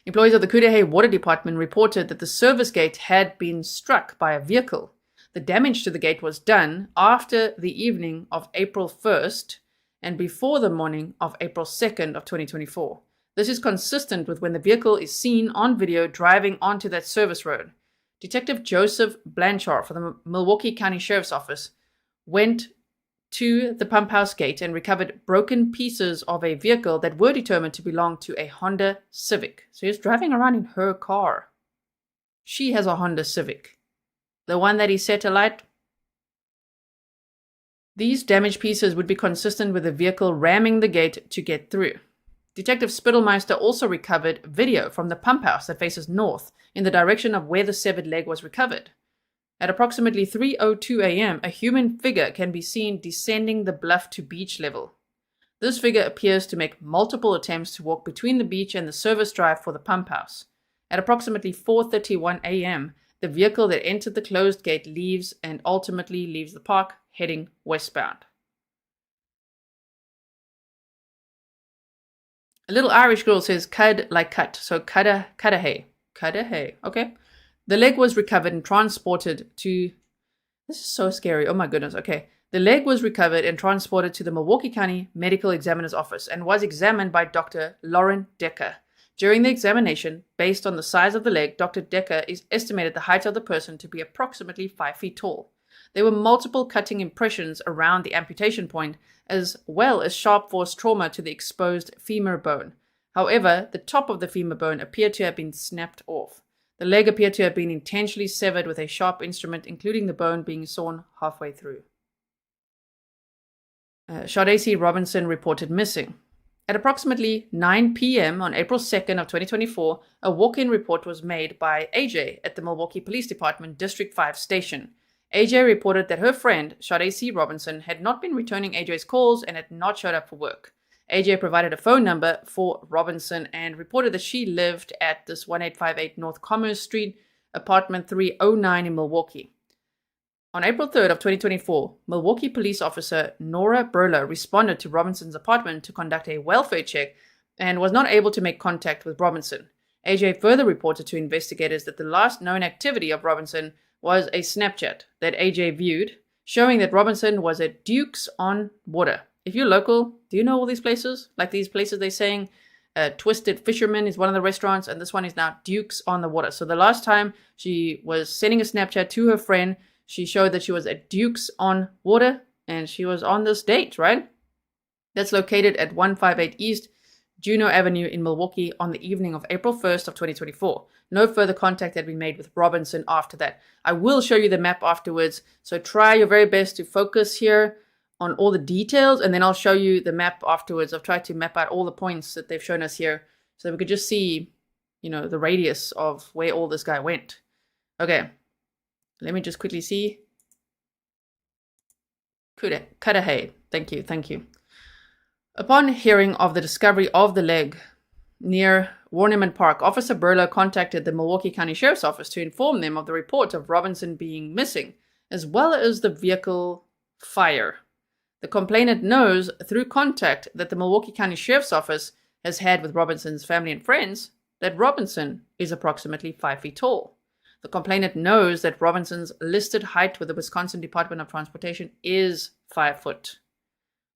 employees of the Cudahy Water Department reported that the service gate had been struck by a vehicle. The damage to the gate was done after the evening of April 1st and before the morning of April 2nd of 2024. This is consistent with when the vehicle is seen on video driving onto that service road. Detective Joseph Blanchard from the Milwaukee County Sheriff's Office went to the pump house gate and recovered broken pieces of a vehicle that were determined to belong to a Honda Civic. So he was driving around in her car. She has a Honda Civic. The one that he set alight. These damaged pieces would be consistent with the vehicle ramming the gate to get through. Detective Spittelmeister also recovered video from the pump house that faces north in the direction of where the severed leg was recovered. At approximately 3:02 a.m., a human figure can be seen descending the bluff to beach level. This figure appears to make multiple attempts to walk between the beach and the service drive for the pump house. At approximately 4:31 a.m., the vehicle that entered the closed gate leaves and ultimately leaves the park, heading westbound. A little Irish girl says cud like cut, so Cudahy. Cudahy, okay. The leg was recovered and transported to... This is so scary, oh my goodness, okay. The leg was recovered and transported to the Milwaukee County Medical Examiner's Office and was examined by Dr. Lauren Decker. During the examination, based on the size of the leg, Dr. Decker estimated the height of the person to be approximately 5 feet tall. There were multiple cutting impressions around the amputation point, as well as sharp force trauma to the exposed femur bone. However, the top of the femur bone appeared to have been snapped off. The leg appeared to have been intentionally severed with a sharp instrument, including the bone being sawn halfway through. Sade Robinson reported missing. At approximately 9 p.m. on April 2nd of 2024, a walk-in report was made by AJ at the Milwaukee Police Department District 5 station. AJ reported that her friend, Sade Robinson, had not been returning AJ's calls and had not showed up for work. AJ provided a phone number for Robinson and reported that she lived at this 1858 North Commerce Street, apartment 309 in Milwaukee. On April 3rd of 2024, Milwaukee police officer Nora Burler responded to Robinson's apartment to conduct a welfare check and was not able to make contact with Robinson. AJ further reported to investigators that the last known activity of Robinson was a Snapchat that AJ viewed, showing that Robinson was at Duke's on Water. If you're local, do you know all these places? Like these places they're saying, Twisted Fisherman is one of the restaurants, and this one is now Duke's on the Water. So the last time she was sending a Snapchat to her friend, she showed that she was at Duke's on Water, and she was on this date, right? That's located at 158 East Juneau Avenue in Milwaukee on the evening of April 1st of 2024. No further contact had been made with Robinson after that. I will show you the map afterwards, so try your very best to focus here on all the details, and then I'll show you the map afterwards. I've tried to map out all the points that they've shown us here so that we could just see, the radius of where all this guy went. Okay, let me just quickly see. Cudahy. Thank you. Upon hearing of the discovery of the leg near Warnimont Park, Officer Burler contacted the Milwaukee County Sheriff's Office to inform them of the report of Robinson being missing, as well as the vehicle fire. The complainant knows through contact that the Milwaukee County Sheriff's Office has had with Robinson's family and friends that Robinson is approximately 5 feet tall. The complainant knows that Robinson's listed height with the Wisconsin Department of Transportation is 5 foot.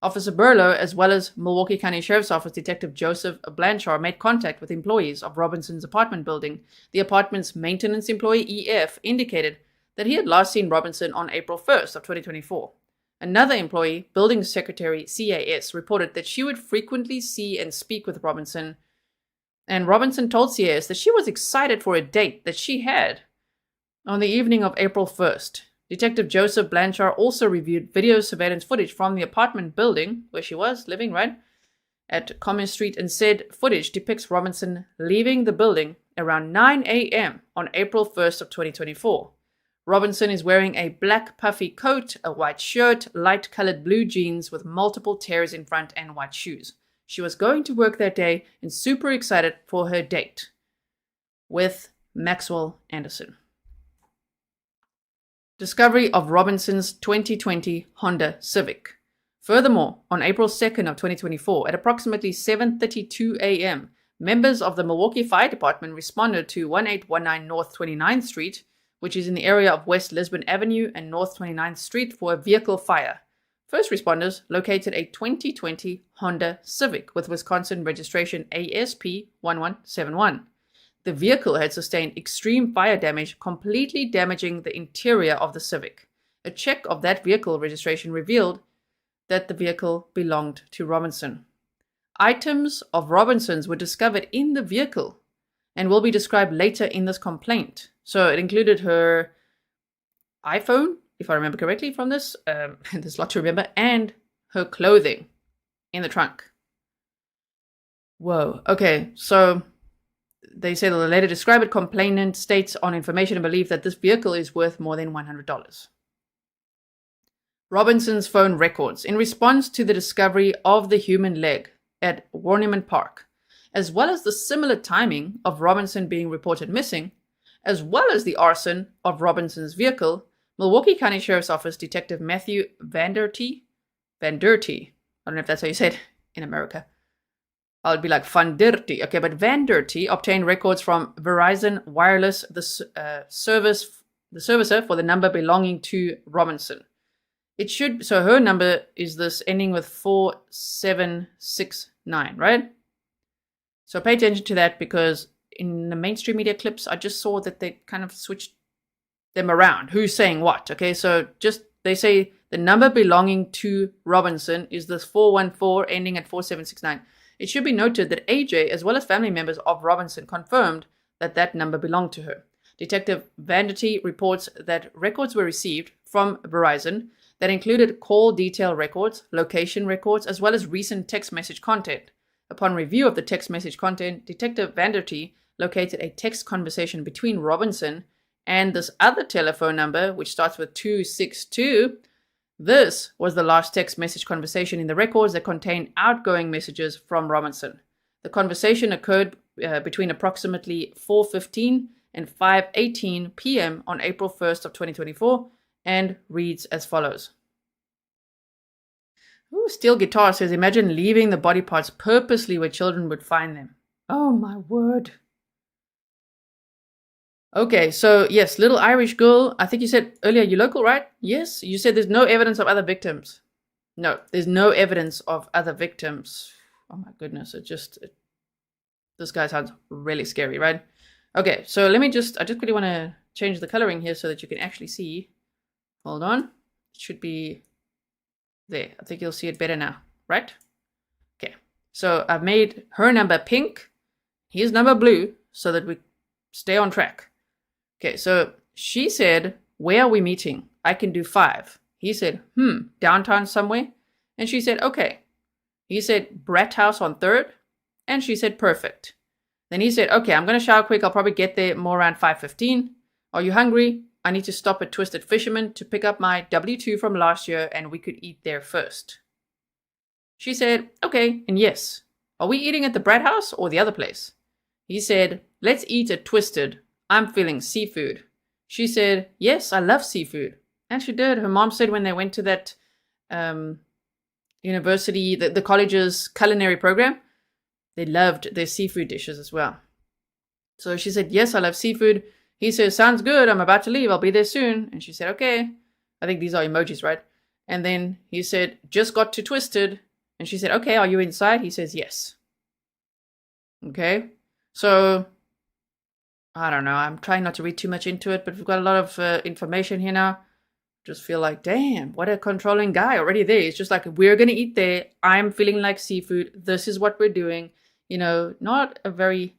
Officer Burlow, as well as Milwaukee County Sheriff's Office Detective Joseph Blanchard, made contact with employees of Robinson's apartment building. The apartment's maintenance employee, EF, indicated that he had last seen Robinson on April 1st of 2024. Another employee, building secretary CAS, reported that she would frequently see and speak with Robinson, and Robinson told CAS that she was excited for a date that she had on the evening of April 1st. Detective Joseph Blanchard also reviewed video surveillance footage from the apartment building where she was living, right, at Commerce Street, and said footage depicts Robinson leaving the building around 9 a.m. on April 1st of 2024. Robinson is wearing a black puffy coat, a white shirt, light-colored blue jeans with multiple tears in front, and white shoes. She was going to work that day and super excited for her date with Maxwell Anderson. Discovery of Robinson's 2020 Honda Civic. Furthermore, on April 2nd of 2024, at approximately 7:32 a.m., members of the Milwaukee Fire Department responded to 1819 North 29th Street, which is in the area of West Lisbon Avenue and North 29th Street, for a vehicle fire. First responders located a 2020 Honda Civic with Wisconsin registration ASP 1171. The vehicle had sustained extreme fire damage, completely damaging the interior of the Civic. A check of that vehicle registration revealed that the vehicle belonged to Robinson. Items of Robinson's were discovered in the vehicle and will be described later in this complaint. So it included her iPhone, if I remember correctly from this, there's a lot to remember, and her clothing in the trunk. Whoa, okay, so they say that the later described it, complainant states on information and belief that this vehicle is worth more than $100. Robinson's phone records. In response to the discovery of the human leg at Warnimont Park, as well as the similar timing of Robinson being reported missing, as well as the arson of Robinson's vehicle, Milwaukee County Sheriff's Office Detective Matthew Vanderty, I don't know if that's how you say it in America. I'll be like Vanderty, okay, but Vanderty obtained records from Verizon Wireless, the servicer for the number belonging to Robinson. So her number is this ending with 4769, right? So pay attention to that, because in the mainstream media clips, I just saw that they kind of switched them around. Who's saying what? Okay, so just they say the number belonging to Robinson is this 414 ending at 4769. It should be noted that AJ, as well as family members of Robinson, confirmed that that number belonged to her. Detective Vanderty reports that records were received from Verizon that included call detail records, location records, as well as recent text message content. Upon review of the text message content, Detective Vanderty located a text conversation between Robinson and this other telephone number, which starts with 262. This was the last text message conversation in the records that contained outgoing messages from Robinson. The conversation occurred between approximately 4:15 and 5:18 p.m. on April 1st of 2024 and reads as follows. Ooh, Steel Guitar says, imagine leaving the body parts purposely where children would find them. Oh my word. Okay, so yes, little Irish girl. I think you said earlier you're local, right? Yes, you said there's no evidence of other victims. No, there's no evidence of other victims. Oh my goodness, this guy sounds really scary, right? Okay, so I just quickly want to change the coloring here so that you can actually see. Hold on. It should be there. I think you'll see it better now, right? Okay, so I've made her number pink, his number blue, so that we stay on track. Okay, so she said, where are we meeting? I can do 5. He said, downtown somewhere? And she said, okay. He said, Brat House on 3rd? And she said, perfect. Then he said, okay, I'm going to shower quick. I'll probably get there more around 5:15. Are you hungry? I need to stop at Twisted Fisherman to pick up my W-2 from last year and we could eat there first. She said, okay, and yes. Are we eating at the Brat House or the other place? He said, let's eat at Twisted. I'm feeling seafood. She said, yes, I love seafood. And she did. Her mom said when they went to that university, the college's culinary program, they loved their seafood dishes as well. So she said, yes, I love seafood. He says, sounds good. I'm about to leave. I'll be there soon. And she said, okay. I think these are emojis, right? And then he said, just got to Twisted. And she said, okay, are you inside? He says, yes. Okay. So I don't know. I'm trying not to read too much into it, but we've got a lot of information here now. Just feel like, damn, what a controlling guy already there. It's just like, we're going to eat there. I'm feeling like seafood. This is what we're doing. You know, not a very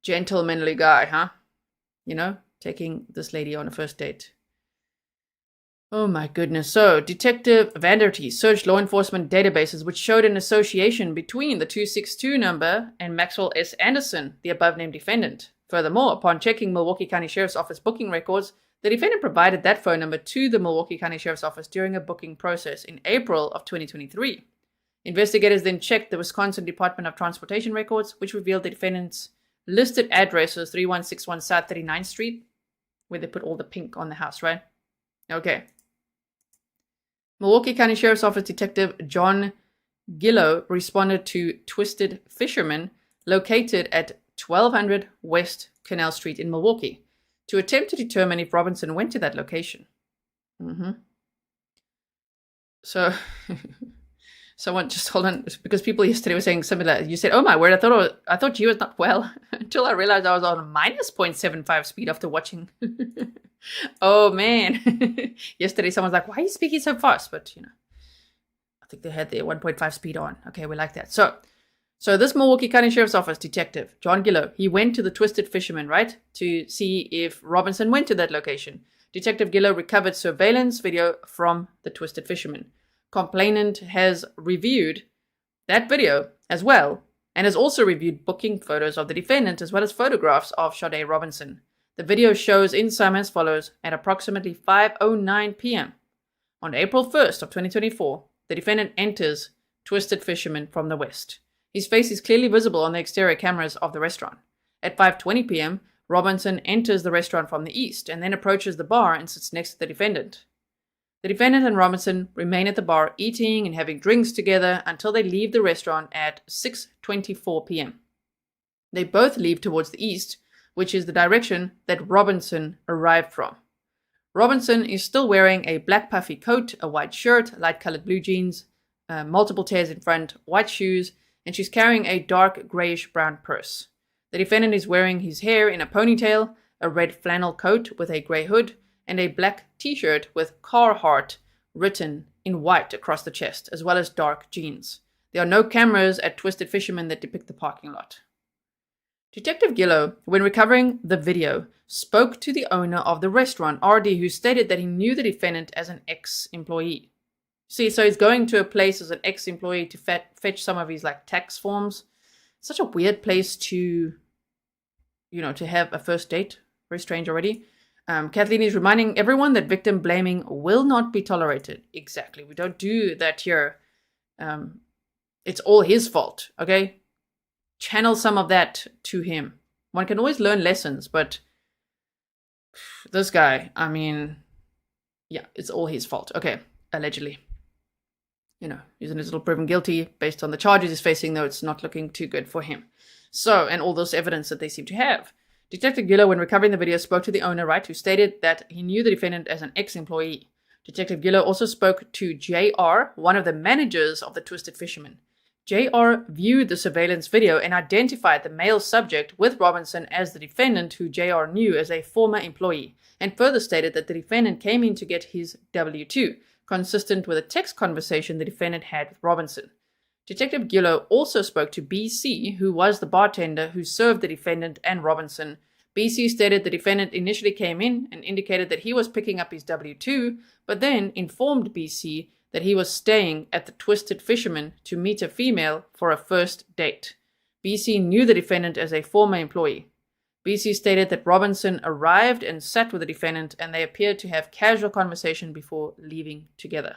gentlemanly guy, huh? You know, taking this lady on a first date. Oh my goodness. So, Detective Vanderty searched law enforcement databases which showed an association between the 262 number and Maxwell S. Anderson, the above-named defendant. Furthermore, upon checking Milwaukee County Sheriff's Office booking records, the defendant provided that phone number to the Milwaukee County Sheriff's Office during a booking process in April of 2023. Investigators then checked the Wisconsin Department of Transportation records, which revealed the defendant's listed address was 3161 South 39th Street, where they put all the pink on the house, right? Okay. Milwaukee County Sheriff's Office Detective John Gillow responded to Twisted Fisherman, located at 1200 West Canal Street in Milwaukee, to attempt to determine if Robinson went to that location. So, someone just hold on, because people yesterday were saying something like, you said, oh my word, I thought you was not well, until I realized I was on a minus 0.75 speed after watching. Oh man. Yesterday someone's like, why are you speaking so fast? But you know, I think they had their 1.5 speed on. Okay, we like that. So this Milwaukee County Sheriff's Office detective, John Gillow, he went to the Twisted Fisherman, right, to see if Robinson went to that location. Detective Gillow recovered surveillance video from the Twisted Fisherman. Complainant has reviewed that video as well, and has also reviewed booking photos of the defendant as well as photographs of Sade Robinson. The video shows in sum as follows. At approximately 5:09 p.m. on April 1st of 2024, the defendant enters Twisted Fisherman from the west. His face is clearly visible on the exterior cameras of the restaurant. At 5:20 p.m., Robinson enters the restaurant from the east and then approaches the bar and sits next to the defendant. The defendant and Robinson remain at the bar eating and having drinks together until they leave the restaurant at 6:24 p.m. They both leave towards the east, which is the direction that Robinson arrived from. Robinson is still wearing a black puffy coat, a white shirt, light-colored blue jeans, multiple tears in front, white shoes, and she's carrying a dark grayish-brown purse. The defendant is wearing his hair in a ponytail, a red flannel coat with a grey hood, and a black t-shirt with Carhartt written in white across the chest, as well as dark jeans. There are no cameras at Twisted Fisherman that depict the parking lot. Detective Gillow, when recovering the video, spoke to the owner of the restaurant, RD, who stated that he knew the defendant as an ex-employee. See, so he's going to a place as an ex-employee to fetch some of his tax forms. Such a weird place to, to have a first date. Very strange already. Kathleen is reminding everyone that victim blaming will not be tolerated. Exactly. We don't do that here. It's all his fault, okay? Channel some of that to him. One can always learn lessons, but this guy, yeah, it's all his fault. Okay, allegedly. Using his little proven guilty based on the charges he's facing, though it's not looking too good for him. So, and all this evidence that they seem to have. Detective Gillow, when recovering the video, spoke to the owner, right, who stated that he knew the defendant as an ex-employee. Detective Gillow also spoke to JR, one of the managers of the Twisted Fisherman. JR viewed the surveillance video and identified the male subject with Robinson as the defendant, who JR knew as a former employee, and further stated that the defendant came in to get his W-2, consistent with a text conversation the defendant had with Robinson. Detective Gillow also spoke to BC, who was the bartender who served the defendant and Robinson. BC stated the defendant initially came in and indicated that he was picking up his W-2, but then informed BC that he was staying at the Twisted Fisherman to meet a female for a first date. BC knew the defendant as a former employee. BC stated that Robinson arrived and sat with the defendant, and they appeared to have casual conversation before leaving together.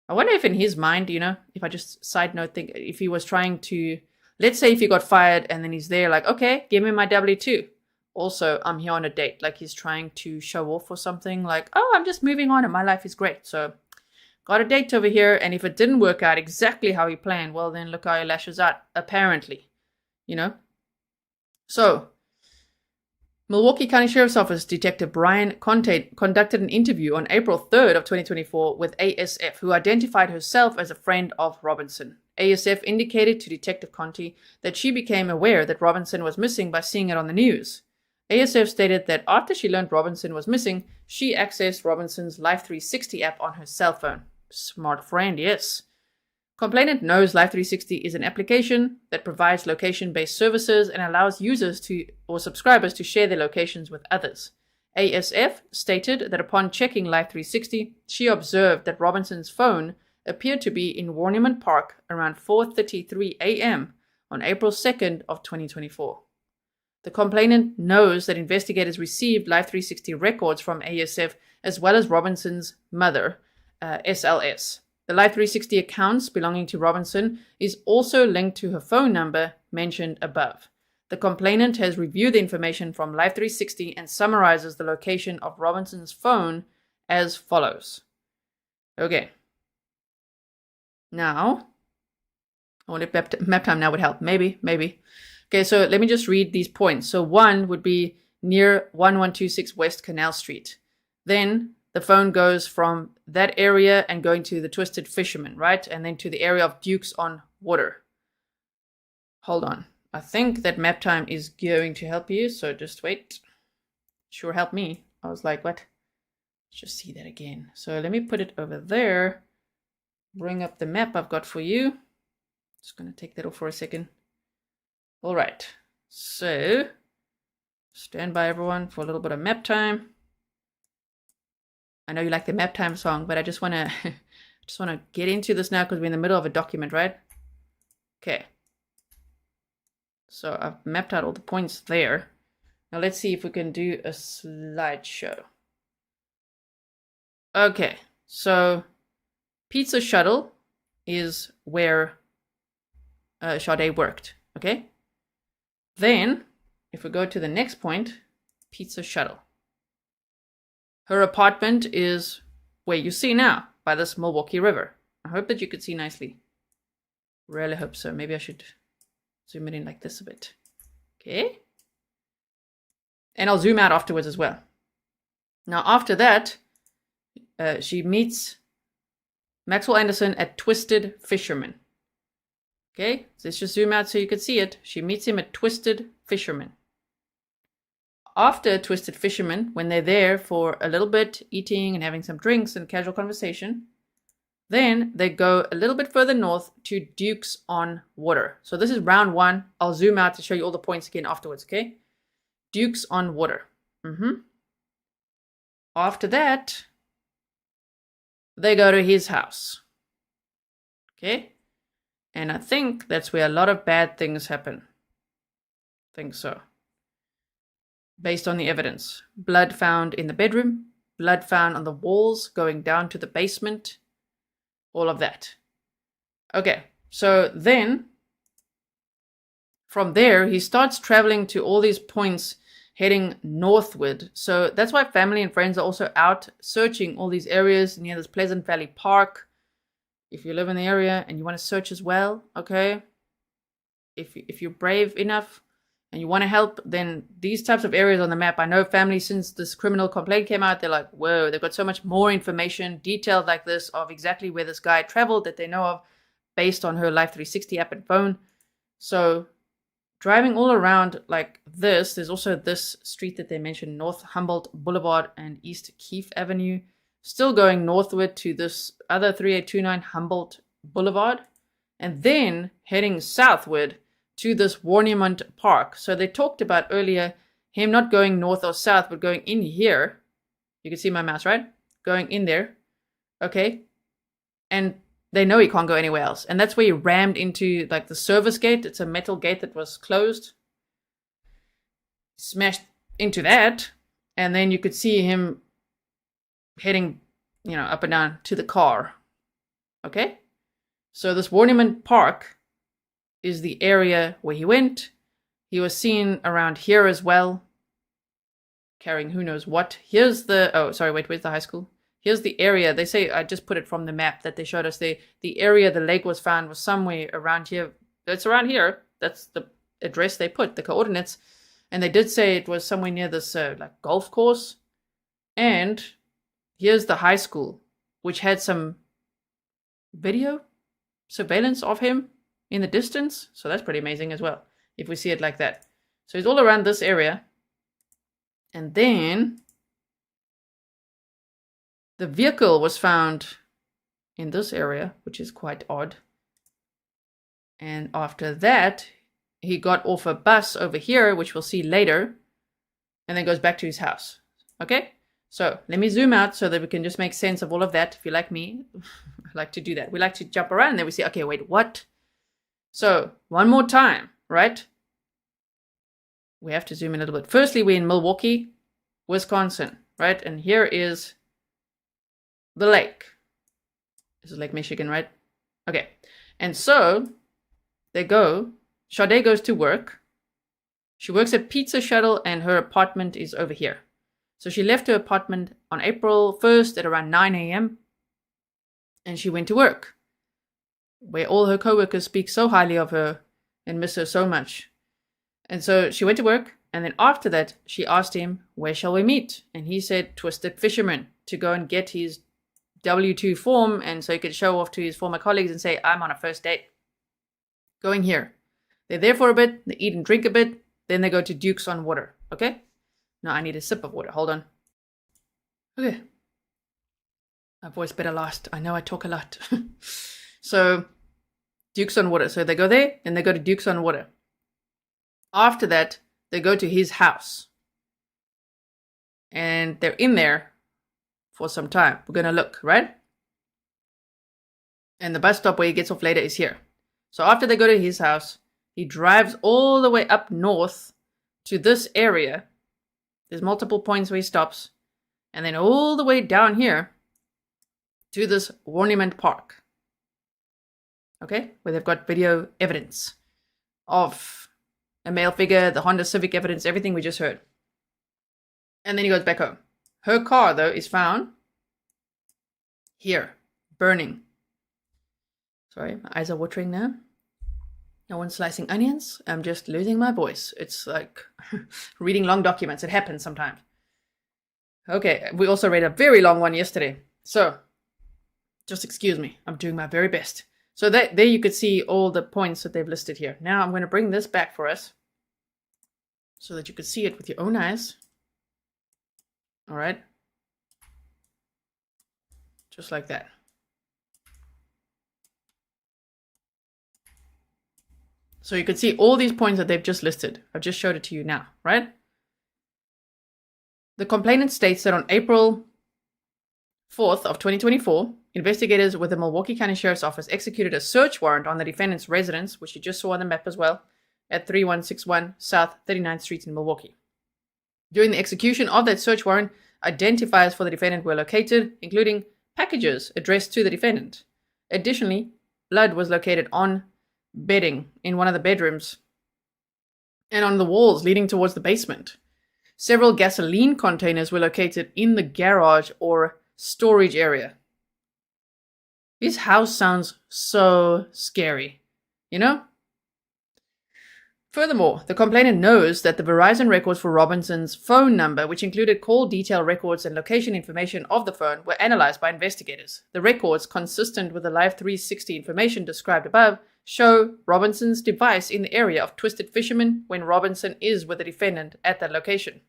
I wonder if in his mind, if I just side note think, if he was trying to, let's say if he got fired and then he's there okay, give me my W-2. Also, I'm here on a date, he's trying to show off or something, oh, I'm just moving on and my life is great. So, got a date over here, and if it didn't work out exactly how he planned, well then look how he lashes out, apparently. So, Milwaukee County Sheriff's Office Detective Brian Conte conducted an interview on April 3rd of 2024 with ASF, who identified herself as a friend of Robinson. ASF indicated to Detective Conte that she became aware that Robinson was missing by seeing it on the news. ASF stated that after she learned Robinson was missing, she accessed Robinson's Life 360 app on her cell phone. Smart friend, yes. Complainant knows Life 360 is an application that provides location-based services and allows users or subscribers to share their locations with others. ASF stated that upon checking Life 360, she observed that Robinson's phone appeared to be in Warnimont Park around 4:33 a.m. on April 2nd of 2024. The complainant knows that investigators received Life 360 records from ASF as well as Robinson's mother, SLS. The Life 360 accounts belonging to Robinson is also linked to her phone number mentioned above. The complainant has reviewed the information from Life 360 and summarizes the location of Robinson's phone as follows. Okay. Now, I wonder if Maptime now would help. Maybe. Okay, so let me just read these points. So 1 would be near 1126 West Canal Street. Then the phone goes from that area and going to the Twisted Fisherman, right? And then to the area of Dukes on Water. Hold on. I think that Maptime is going to help you, so just wait. Sure helped me. I was like, what? Let's just see that again. So let me put it over there. Bring up the map I've got for you. Just going to take that off for a second. All right. So stand by, everyone, for a little bit of Maptime. I know you like the Maptime song, but I just want to get into this now because we're in the middle of a document, right? Okay. So I've mapped out all the points there. Now let's see if we can do a slideshow. Okay. So Pizza Shuttle is where Sade worked. Okay. Then if we go to the next point, Pizza Shuttle. Her apartment is where you see now, by this Milwaukee River. I hope that you could see nicely. Really hope so. Maybe I should zoom it in like this a bit. Okay. And I'll zoom out afterwards as well. Now after that, she meets Maxwell Anderson at Twisted Fisherman. Okay, so let's just zoom out so you can see it. She meets him at Twisted Fisherman. After Twisted Fisherman, when they're there for a little bit, eating and having some drinks and casual conversation, then they go a little bit further north to Dukes on Water. So this is round 1. I'll zoom out to show you all the points again afterwards, okay? Dukes on Water. After that, they go to his house. Okay? And I think that's where a lot of bad things happen. I think so. Based on the evidence. Blood found in the bedroom. Blood found on the walls going down to the basement. All of that. Okay, so then from there, he starts traveling to all these points heading northward. So that's why family and friends are also out searching all these areas near this Pleasant Valley Park. If you live in the area and you want to search as well, okay? If you're brave enough and you want to help, then these types of areas on the map, I know families, since this criminal complaint came out, they're like, whoa, they've got so much more information, detailed like this, of exactly where this guy traveled that they know of, based on her Life 360 app and phone. So driving all around like this, there's also this street that they mentioned, North Humboldt Boulevard and East Keefe Avenue. Still going northward to this other 3829 Humboldt Boulevard. And then heading southward to this Warnimont Park. So they talked about earlier him not going north or south, but going in here. You can see my mouse, right? Going in there. Okay. And they know he can't go anywhere else. And that's where he rammed into like the service gate. It's a metal gate that was closed. Smashed into that. And then you could see him heading, up and down to the car. Okay? So this Warnimont Park is the area where he went. He was seen around here as well, carrying who knows what. Here's the, where's the high school? Here's the area. They say, I just put it from the map that they showed us. The area the leg was found was somewhere around here. It's around here. That's the address they put, the coordinates. And they did say it was somewhere near this golf course. And here's the high school, which had some video surveillance of him in the distance. So that's pretty amazing as well, if we see it like that. So he's all around this area. And then the vehicle was found in this area, which is quite odd. And after that, he got off a bus over here, which we'll see later, and then goes back to his house. Okay? So let me zoom out so that we can just make sense of all of that. If you're like me, I like to do that. We like to jump around and then we say, okay, wait, what? So one more time, right? We have to zoom in a little bit. Firstly, we're in Milwaukee, Wisconsin, right? And here is the lake. This is Lake Michigan, right? Okay. And so they go. Sade goes to work. She works at Pizza Shuttle and her apartment is over here. So she left her apartment on April 1st at around 9 a.m. and she went to work, where all her co-workers speak so highly of her and miss her so much. And so she went to work, and then after that, she asked him, where shall we meet? And he said, Twisted Fisherman, to go and get his W-2 form, and so he could show off to his former colleagues and say, I'm on a first date. Going here. They're there for a bit, they eat and drink a bit, then they go to Dukes on Water, okay? Now I need a sip of water, hold on. Okay. My voice better last. I know I talk a lot. So, Dukes on Water. So they go there, and they go to Dukes on Water. After that, they go to his house. And they're in there for some time. We're going to look, right? And the bus stop where he gets off later is here. So after they go to his house, he drives all the way up north to this area. There's multiple points where he stops. And then all the way down here to this Warnimont Park. Okay? Where they've got video evidence of a male figure, the Honda Civic evidence, everything we just heard. And then he goes back home. Her car, though, is found here, burning. Sorry, my eyes are watering now. No one's slicing onions. I'm just losing my voice. It's like reading long documents. It happens sometimes. Okay, we also read a very long one yesterday. So, just excuse me. I'm doing my very best. So there you could see all the points that they've listed here. Now I'm going to bring this back for us so that you could see it with your own eyes. All right. Just like that. So you can see all these points that they've just listed. I've just showed it to you now, right? The complainant states that on April 4th of 2024, investigators with the Milwaukee County Sheriff's Office executed a search warrant on the defendant's residence, which you just saw on the map as well, at 3161 South 39th Street in Milwaukee. During the execution of that search warrant, identifiers for the defendant were located, including packages addressed to the defendant. Additionally, blood was located on bedding in one of the bedrooms and on the walls leading towards the basement. Several gasoline containers were located in the garage or storage area. His house sounds so scary, you know? Furthermore, the complainant knows that the Verizon records for Robinson's phone number, which included call detail records and location information of the phone, were analyzed by investigators. The records, consistent with the Live 360 information described above, show Robinson's device in the area of Twisted Fisherman when Robinson is with the defendant at that location.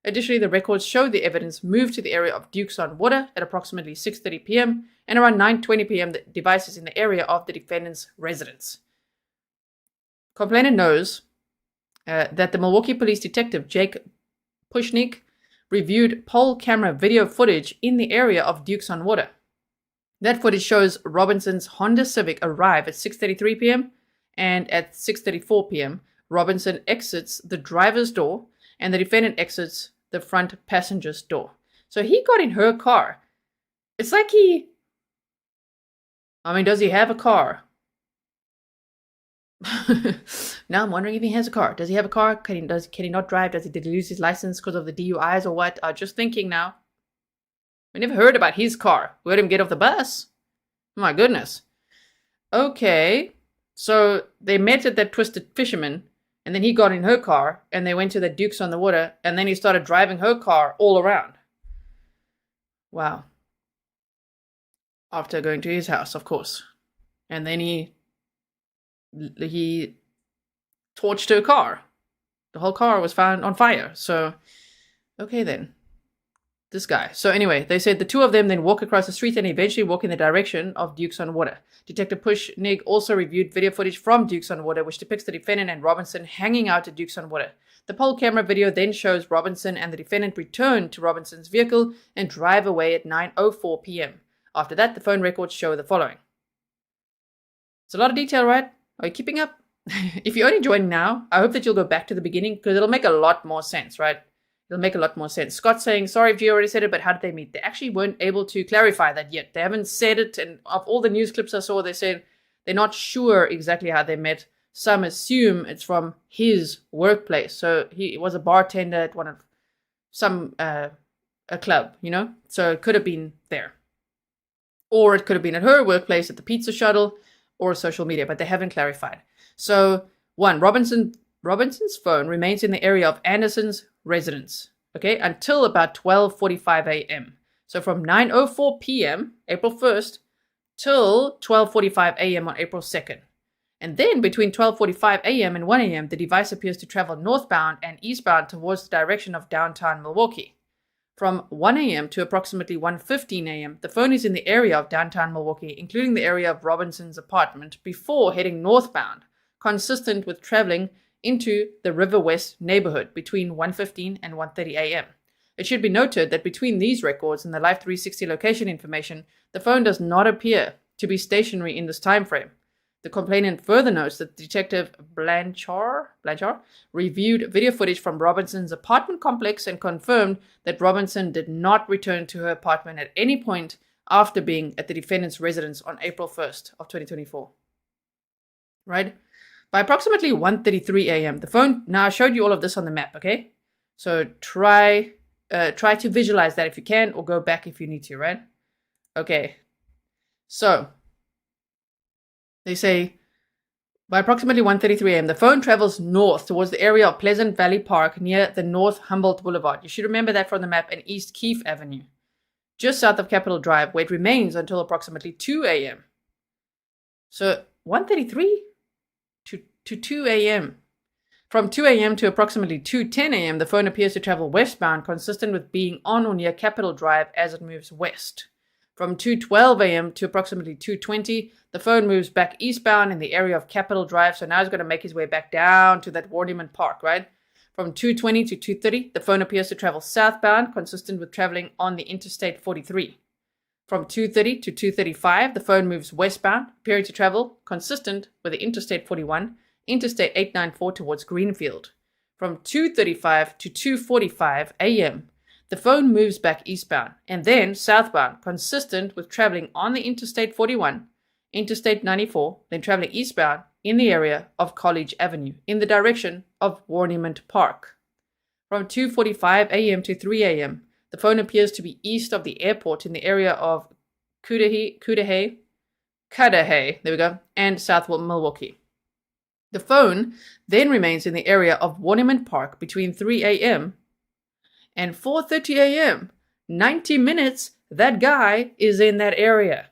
Additionally, the records show the evidence moved to the area of Dukes on Water at approximately 6:30 p.m. and around 9:20 p.m. the device is in the area of the defendant's residence. Complainant knows that the Milwaukee Police Detective Jake Pushnik reviewed poll camera video footage in the area of Dukes on Water. That footage shows Robinson's Honda Civic arrive at 6:33 p.m. and at 6:34 p.m. Robinson exits the driver's door and the defendant exits the front passenger's door. So he got in her car. It's like does he have a car? Now I'm wondering if he has a car. Does he have a car? Can he not drive? Did he lose his license because of the DUIs or what? Just thinking now. We never heard about his car. We heard him get off the bus. My goodness. Okay. So they met at that Twisted Fisherman, and then he got in her car, and they went to the Dukes on the Water, and then he started driving her car all around. Wow. After going to his house, of course. And then he torched her car. The whole car was found on fire. So, okay then. This guy. So anyway, they said the two of them then walk across the street and eventually walk in the direction of Dukes on Water. Detective Pushnig also reviewed video footage from Dukes on Water, which depicts the defendant and Robinson hanging out at Dukes on Water. The poll camera video then shows Robinson and the defendant return to Robinson's vehicle and drive away at 9:04 p.m. After that, the phone records show the following. It's a lot of detail, right? Are you keeping up? If you're only joining now, I hope that you'll go back to the beginning because it'll make a lot more sense, right? It'll make a lot more sense. Scott's saying, sorry if you already said it, but how did they meet? They actually weren't able to clarify that yet. They haven't said it, and of all the news clips I saw, they said they're not sure exactly how they met. Some assume it's from his workplace. So he was a bartender at one of a club, you know? So it could have been there. Or it could have been at her workplace at the pizza shuttle or social media, but they haven't clarified. So, one, Robinson's phone remains in the area of Anderson's residence, okay, until about 12:45 a.m. So from 9:04 p.m., April 1st, till 12:45 a.m. on April 2nd. And then between 12:45 a.m. and 1 a.m., the device appears to travel northbound and eastbound towards the direction of downtown Milwaukee. From 1 a.m. to approximately 1:15 a.m., the phone is in the area of downtown Milwaukee, including the area of Robinson's apartment, before heading northbound, consistent with traveling into the River West neighborhood between 1:15 and 1:30 a.m. It should be noted that between these records and the Live 360 location information, the phone does not appear to be stationary in this time frame. The complainant further notes that Detective Blanchard reviewed video footage from Robinson's apartment complex and confirmed that Robinson did not return to her apartment at any point after being at the defendant's residence on April 1st of 2024. Right? By approximately 1:33 a.m., the phone, now I showed you all of this on the map, okay? So try to visualize that if you can, or go back if you need to, right? Okay. So they say, by approximately 1:33 a.m., the phone travels north towards the area of Pleasant Valley Park near the North Humboldt Boulevard. You should remember that from the map, and East Keefe Avenue, just south of Capitol Drive, where it remains until approximately 2 a.m. So 1:33 to 2 a.m. From 2 a.m. to approximately 2:10 a.m., the phone appears to travel westbound, consistent with being on or near Capitol Drive as it moves west. From 2:12 a.m. to approximately 2:20, the phone moves back eastbound in the area of Capitol Drive, so now he's going to make his way back down to that Warnimont Park, right? From 2:20 to 2:30, the phone appears to travel southbound, consistent with traveling on the Interstate 43. From 2:30 to 2:35, the phone moves westbound, appearing to travel consistent with the Interstate 41, Interstate 894 towards Greenfield. From 2:35 to 2:45 a.m., the phone moves back eastbound and then southbound, consistent with traveling on the Interstate 41, Interstate 94, then traveling eastbound in the area of College Avenue in the direction of Warnimont Park. From 2:45 a.m. to 3 a.m., the phone appears to be east of the airport in the area of Cudahy, there we go, and South Milwaukee. The phone then remains in the area of Warnimont Park between 3 a.m. and 4:30 a.m. 90 minutes, that guy is in that area.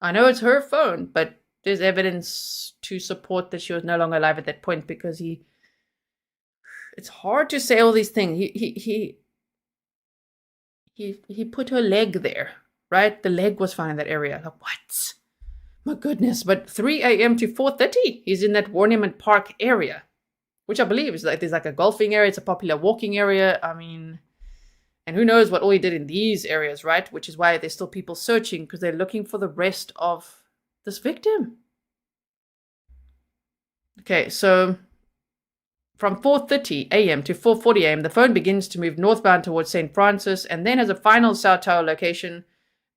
I know it's her phone, but there's evidence to support that she was no longer alive at that point because it's hard to say all these things. He put her leg there, right? The leg was found in that area. Like, what? My goodness. But 3 a.m. to 4:30, he's in that Warnimont Park area, which I believe is like, there's like a golfing area. It's a popular walking area. I mean, and who knows what all he did in these areas, right? Which is why there's still people searching because they're looking for the rest of this victim. Okay, so from 4:30 a.m. to 4:40 a.m., the phone begins to move northbound towards St. Francis and then has a final cell tower location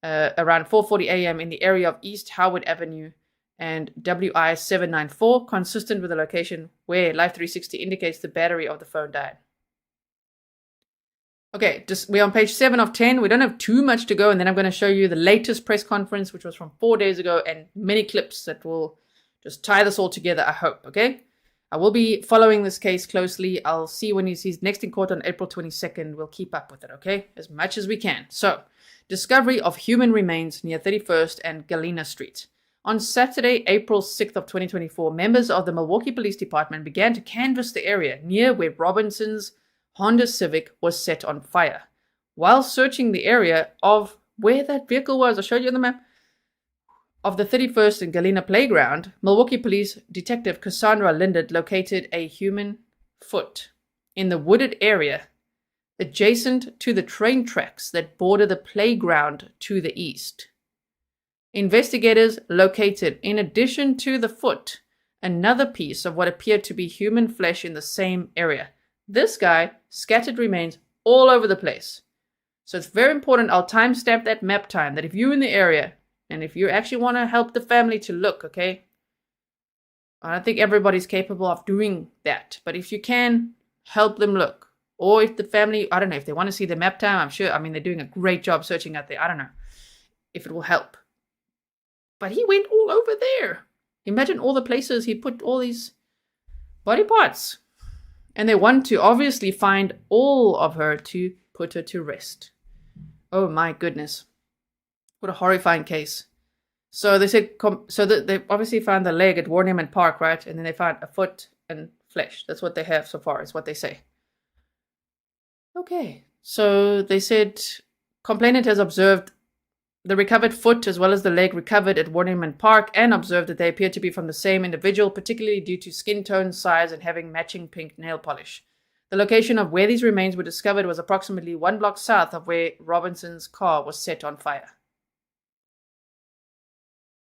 around 4:40 a.m. in the area of East Howard Avenue and WI 794, consistent with the location where Life 360 indicates the battery of the phone died. Okay, we're on page 7 of 10. We don't have too much to go, and then I'm going to show you the latest press conference, which was from 4 days ago, and many clips that will just tie this all together, I hope, okay? I will be following this case closely. I'll see when he's next in court on April 22nd. We'll keep up with it, okay? As much as we can. So, discovery of human remains near 31st and Galena Street. On Saturday, April 6th of 2024, members of the Milwaukee Police Department began to canvass the area near where Robinson's Honda Civic was set on fire. While searching the area of where that vehicle was, I'll show you on the map, of the 31st and Galena playground, Milwaukee Police Detective Cassandra Lindard located a human foot in the wooded area adjacent to the train tracks that border the playground to the east. Investigators located, in addition to the foot, another piece of what appeared to be human flesh in the same area. This guy scattered remains all over the place. So it's very important. I'll timestamp that map time, that if you're in the area and if you actually want to help the family to look, okay? I don't think everybody's capable of doing that. But if you can, help them look. Or if the family, I don't know, if they want to see the map time, I'm sure, I mean, they're doing a great job searching out there. I don't know if it will help. But he went all over there. Imagine all the places he put all these body parts. And they want to obviously find all of her to put her to rest. Oh my goodness. What a horrifying case. So they said, they obviously found the leg at Warnimont Park, right? And then they found a foot and flesh. That's what they have so far, is what they say. Okay. So they said, complainant has observed the recovered foot as well as the leg recovered at Warnimont Park and observed that they appear to be from the same individual, particularly due to skin tone, size, and having matching pink nail polish. The location of where these remains were discovered was approximately 1 block south of where Robinson's car was set on fire.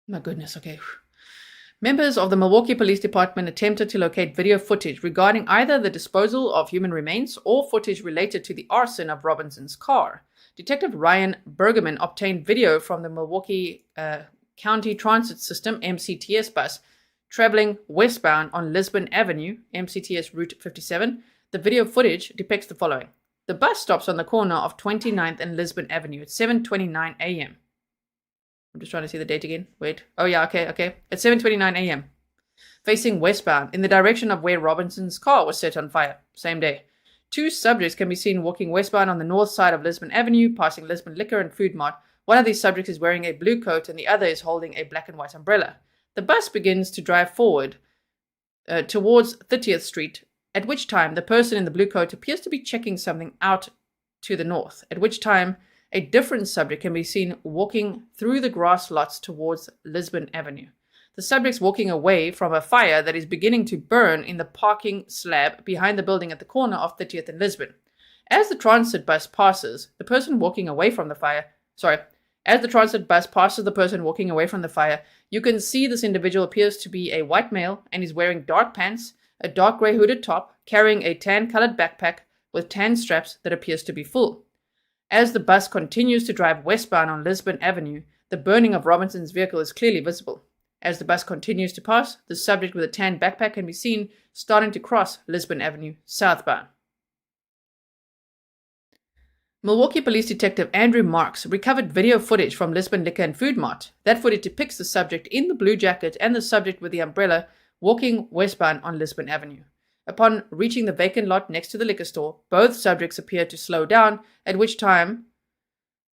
My goodness, okay. Members of the Milwaukee Police Department attempted to locate video footage regarding either the disposal of human remains or footage related to the arson of Robinson's car. Detective Ryan Bergerman obtained video from the Milwaukee County Transit System, MCTS bus, traveling westbound on Lisbon Avenue, MCTS Route 57. The video footage depicts the following. The bus stops on the corner of 29th and Lisbon Avenue at 7:29 a.m. I'm just trying to see the date again. Wait. Oh yeah, okay. At 7:29 a.m. Facing westbound in the direction of where Robinson's car was set on fire. Same day. 2 subjects can be seen walking westbound on the north side of Lisbon Avenue, passing Lisbon Liquor and Food Mart. One of these subjects is wearing a blue coat and the other is holding a black and white umbrella. The bus begins to drive forward towards 30th Street, at which time the person in the blue coat appears to be checking something out to the north, at which time a different subject can be seen walking through the grass lots towards Lisbon Avenue. The subject's walking away from a fire that is beginning to burn in the parking slab behind the building at the corner of 30th and Lisbon. As the transit bus passes the person walking away from the fire, you can see this individual appears to be a white male and is wearing dark pants, a dark grey hooded top, carrying a tan-colored backpack with tan straps that appears to be full. As the bus continues to drive westbound on Lisbon Avenue, the burning of Robinson's vehicle is clearly visible. As the bus continues to pass, the subject with a tan backpack can be seen starting to cross Lisbon Avenue southbound. Milwaukee Police Detective Andrew Marks recovered video footage from Lisbon Liquor and Food Mart. That footage depicts the subject in the blue jacket and the subject with the umbrella walking westbound on Lisbon Avenue. Upon reaching the vacant lot next to the liquor store, both subjects appear to slow down, at which time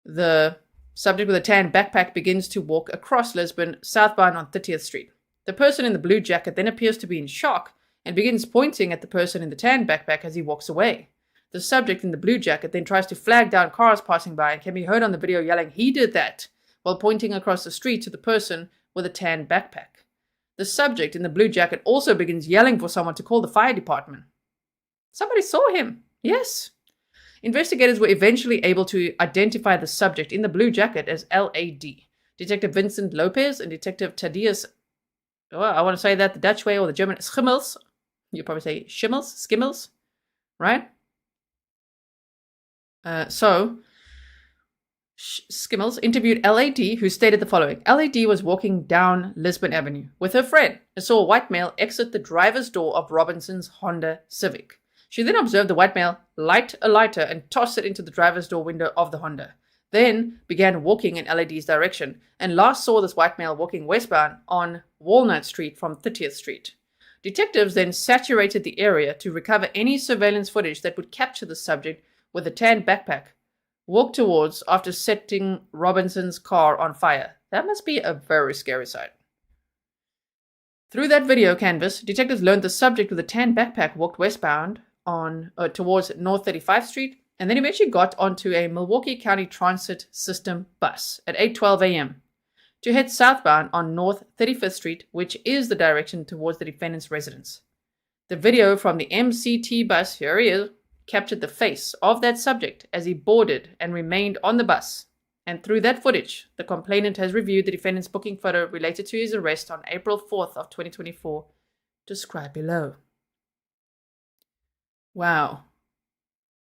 the subject with a tan backpack begins to walk across Lisbon southbound on 30th Street. The person in the blue jacket then appears to be in shock and begins pointing at the person in the tan backpack as he walks away. The subject in the blue jacket then tries to flag down cars passing by and can be heard on the video yelling, "He did that," while pointing across the street to the person with a tan backpack. The subject in the blue jacket also begins yelling for someone to call the fire department. Somebody saw him. Yes. Investigators were eventually able to identify the subject in the blue jacket as LAD. Detective Vincent Lopez and Detective Thaddeus, I want to say that the Dutch way or the German, Schimmels. You probably say Skimmels, right? Skimmels interviewed LAD, who stated the following. LAD was walking down Lisbon Avenue with her friend and saw a white male exit the driver's door of Robinson's Honda Civic. She then observed the white male light a lighter and toss it into the driver's door window of the Honda, then began walking in LAD's direction, and last saw this white male walking westbound on Walnut Street from 30th Street. Detectives then saturated the area to recover any surveillance footage that would capture the subject with a tan backpack walk towards after setting Robinson's car on fire. That must be a very scary sight. Through that video canvas, detectives learned the subject with a tan backpack walked westbound on towards North 35th Street and then eventually got onto a Milwaukee County Transit System bus at 8:12 a.m. to head southbound on North 35th Street, which is the direction towards the defendant's residence. The video from the MCT bus, here he is, captured the face of that subject as he boarded and remained on the bus. And through that footage, the complainant has reviewed the defendant's booking photo related to his arrest on April 4th of 2024, described below. Wow.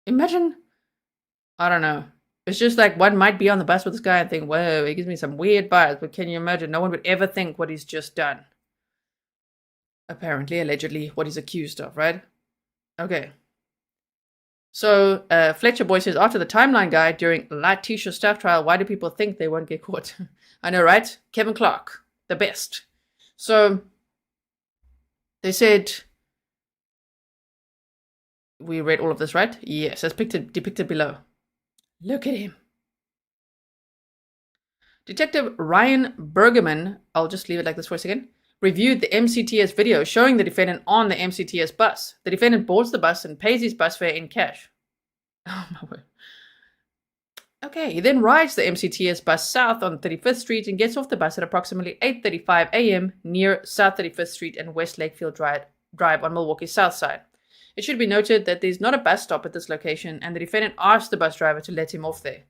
Imagine, I don't know. It's just like one might be on the bus with this guy and think, whoa, he gives me some weird vibes, but can you imagine? No one would ever think what he's just done. Apparently, allegedly, what he's accused of, right? Okay. So, Fletcher Boy says, after the timeline guy during Light T-shirt staff trial, why do people think they won't get caught? I know, right? Kevin Clark, the best. So, they said, we read all of this, right? Yes, as depicted below. Look at him. Detective Ryan Bergerman, I'll just leave it like this for a second, reviewed the MCTS video showing the defendant on the MCTS bus. The defendant boards the bus and pays his bus fare in cash. Oh my word. Okay, he then rides the MCTS bus south on 35th Street and gets off the bus at approximately 8:35 a.m. near South 35th Street and West Lakefield Drive on Milwaukee's south side. It should be noted that there's not a bus stop at this location and the defendant asked the bus driver to let him off there.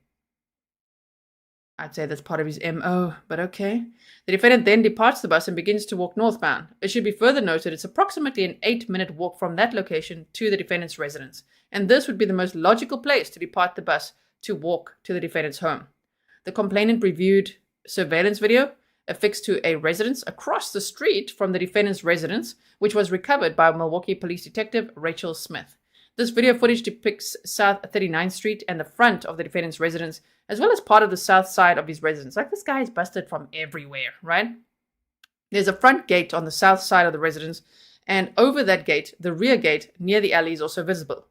I'd say that's part of his MO, but okay. The defendant then departs the bus and begins to walk northbound. It should be further noted it's approximately an 8-minute walk from that location to the defendant's residence, and this would be the most logical place to depart the bus to walk to the defendant's home. The complainant reviewed surveillance video affixed to a residence across the street from the defendant's residence, which was recovered by Milwaukee Police Detective Rachel Smith. This video footage depicts South 39th Street and the front of the defendant's residence, as well as part of the south side of his residence. Like, this guy is busted from everywhere, right? There's a front gate on the south side of the residence, and over that gate, the rear gate near the alley is also visible.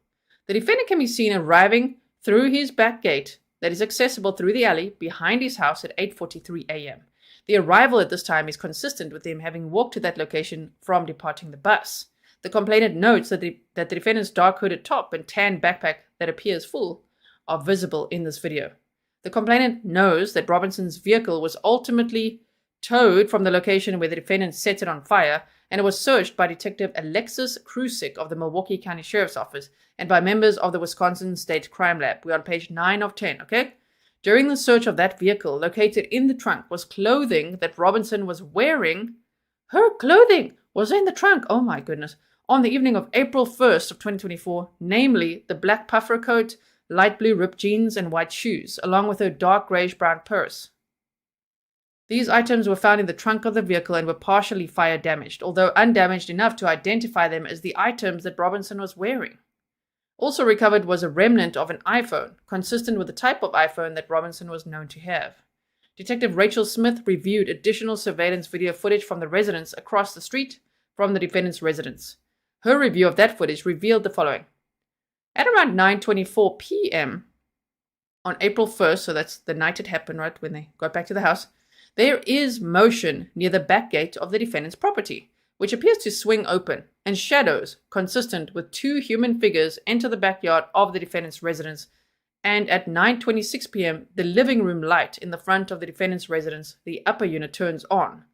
The defendant can be seen arriving through his back gate that is accessible through the alley behind his house at 8:43 a.m. The arrival at this time is consistent with them having walked to that location from departing the bus. The complainant notes that the defendant's dark hooded top and tan backpack that appears full are visible in this video. The complainant knows that Robinson's vehicle was ultimately towed from the location where the defendant set it on fire, and it was searched by Detective Alexis Krusik of the Milwaukee County Sheriff's Office and by members of the Wisconsin State Crime Lab. We're on page 9 of 10, okay? During the search of that vehicle, located in the trunk was clothing that Robinson was wearing. Her clothing was in the trunk, oh my goodness, on the evening of April 1st of 2024, namely the black puffer coat, light blue ripped jeans, and white shoes, along with her dark grayish-brown purse. These items were found in the trunk of the vehicle and were partially fire damaged, although undamaged enough to identify them as the items that Robinson was wearing. Also recovered was a remnant of an iPhone, consistent with the type of iPhone that Robinson was known to have. Detective Rachel Smith reviewed additional surveillance video footage from the residence across the street from the defendant's residence. Her review of that footage revealed the following. At around 9:24 p.m. on April 1st, so that's the night it happened, right, when they got back to the house, there is motion near the back gate of the defendant's property, which appears to swing open, and shadows consistent with two human figures enter the backyard of the defendant's residence. And at 9:26 p.m., the living room light in the front of the defendant's residence, the upper unit, turns on.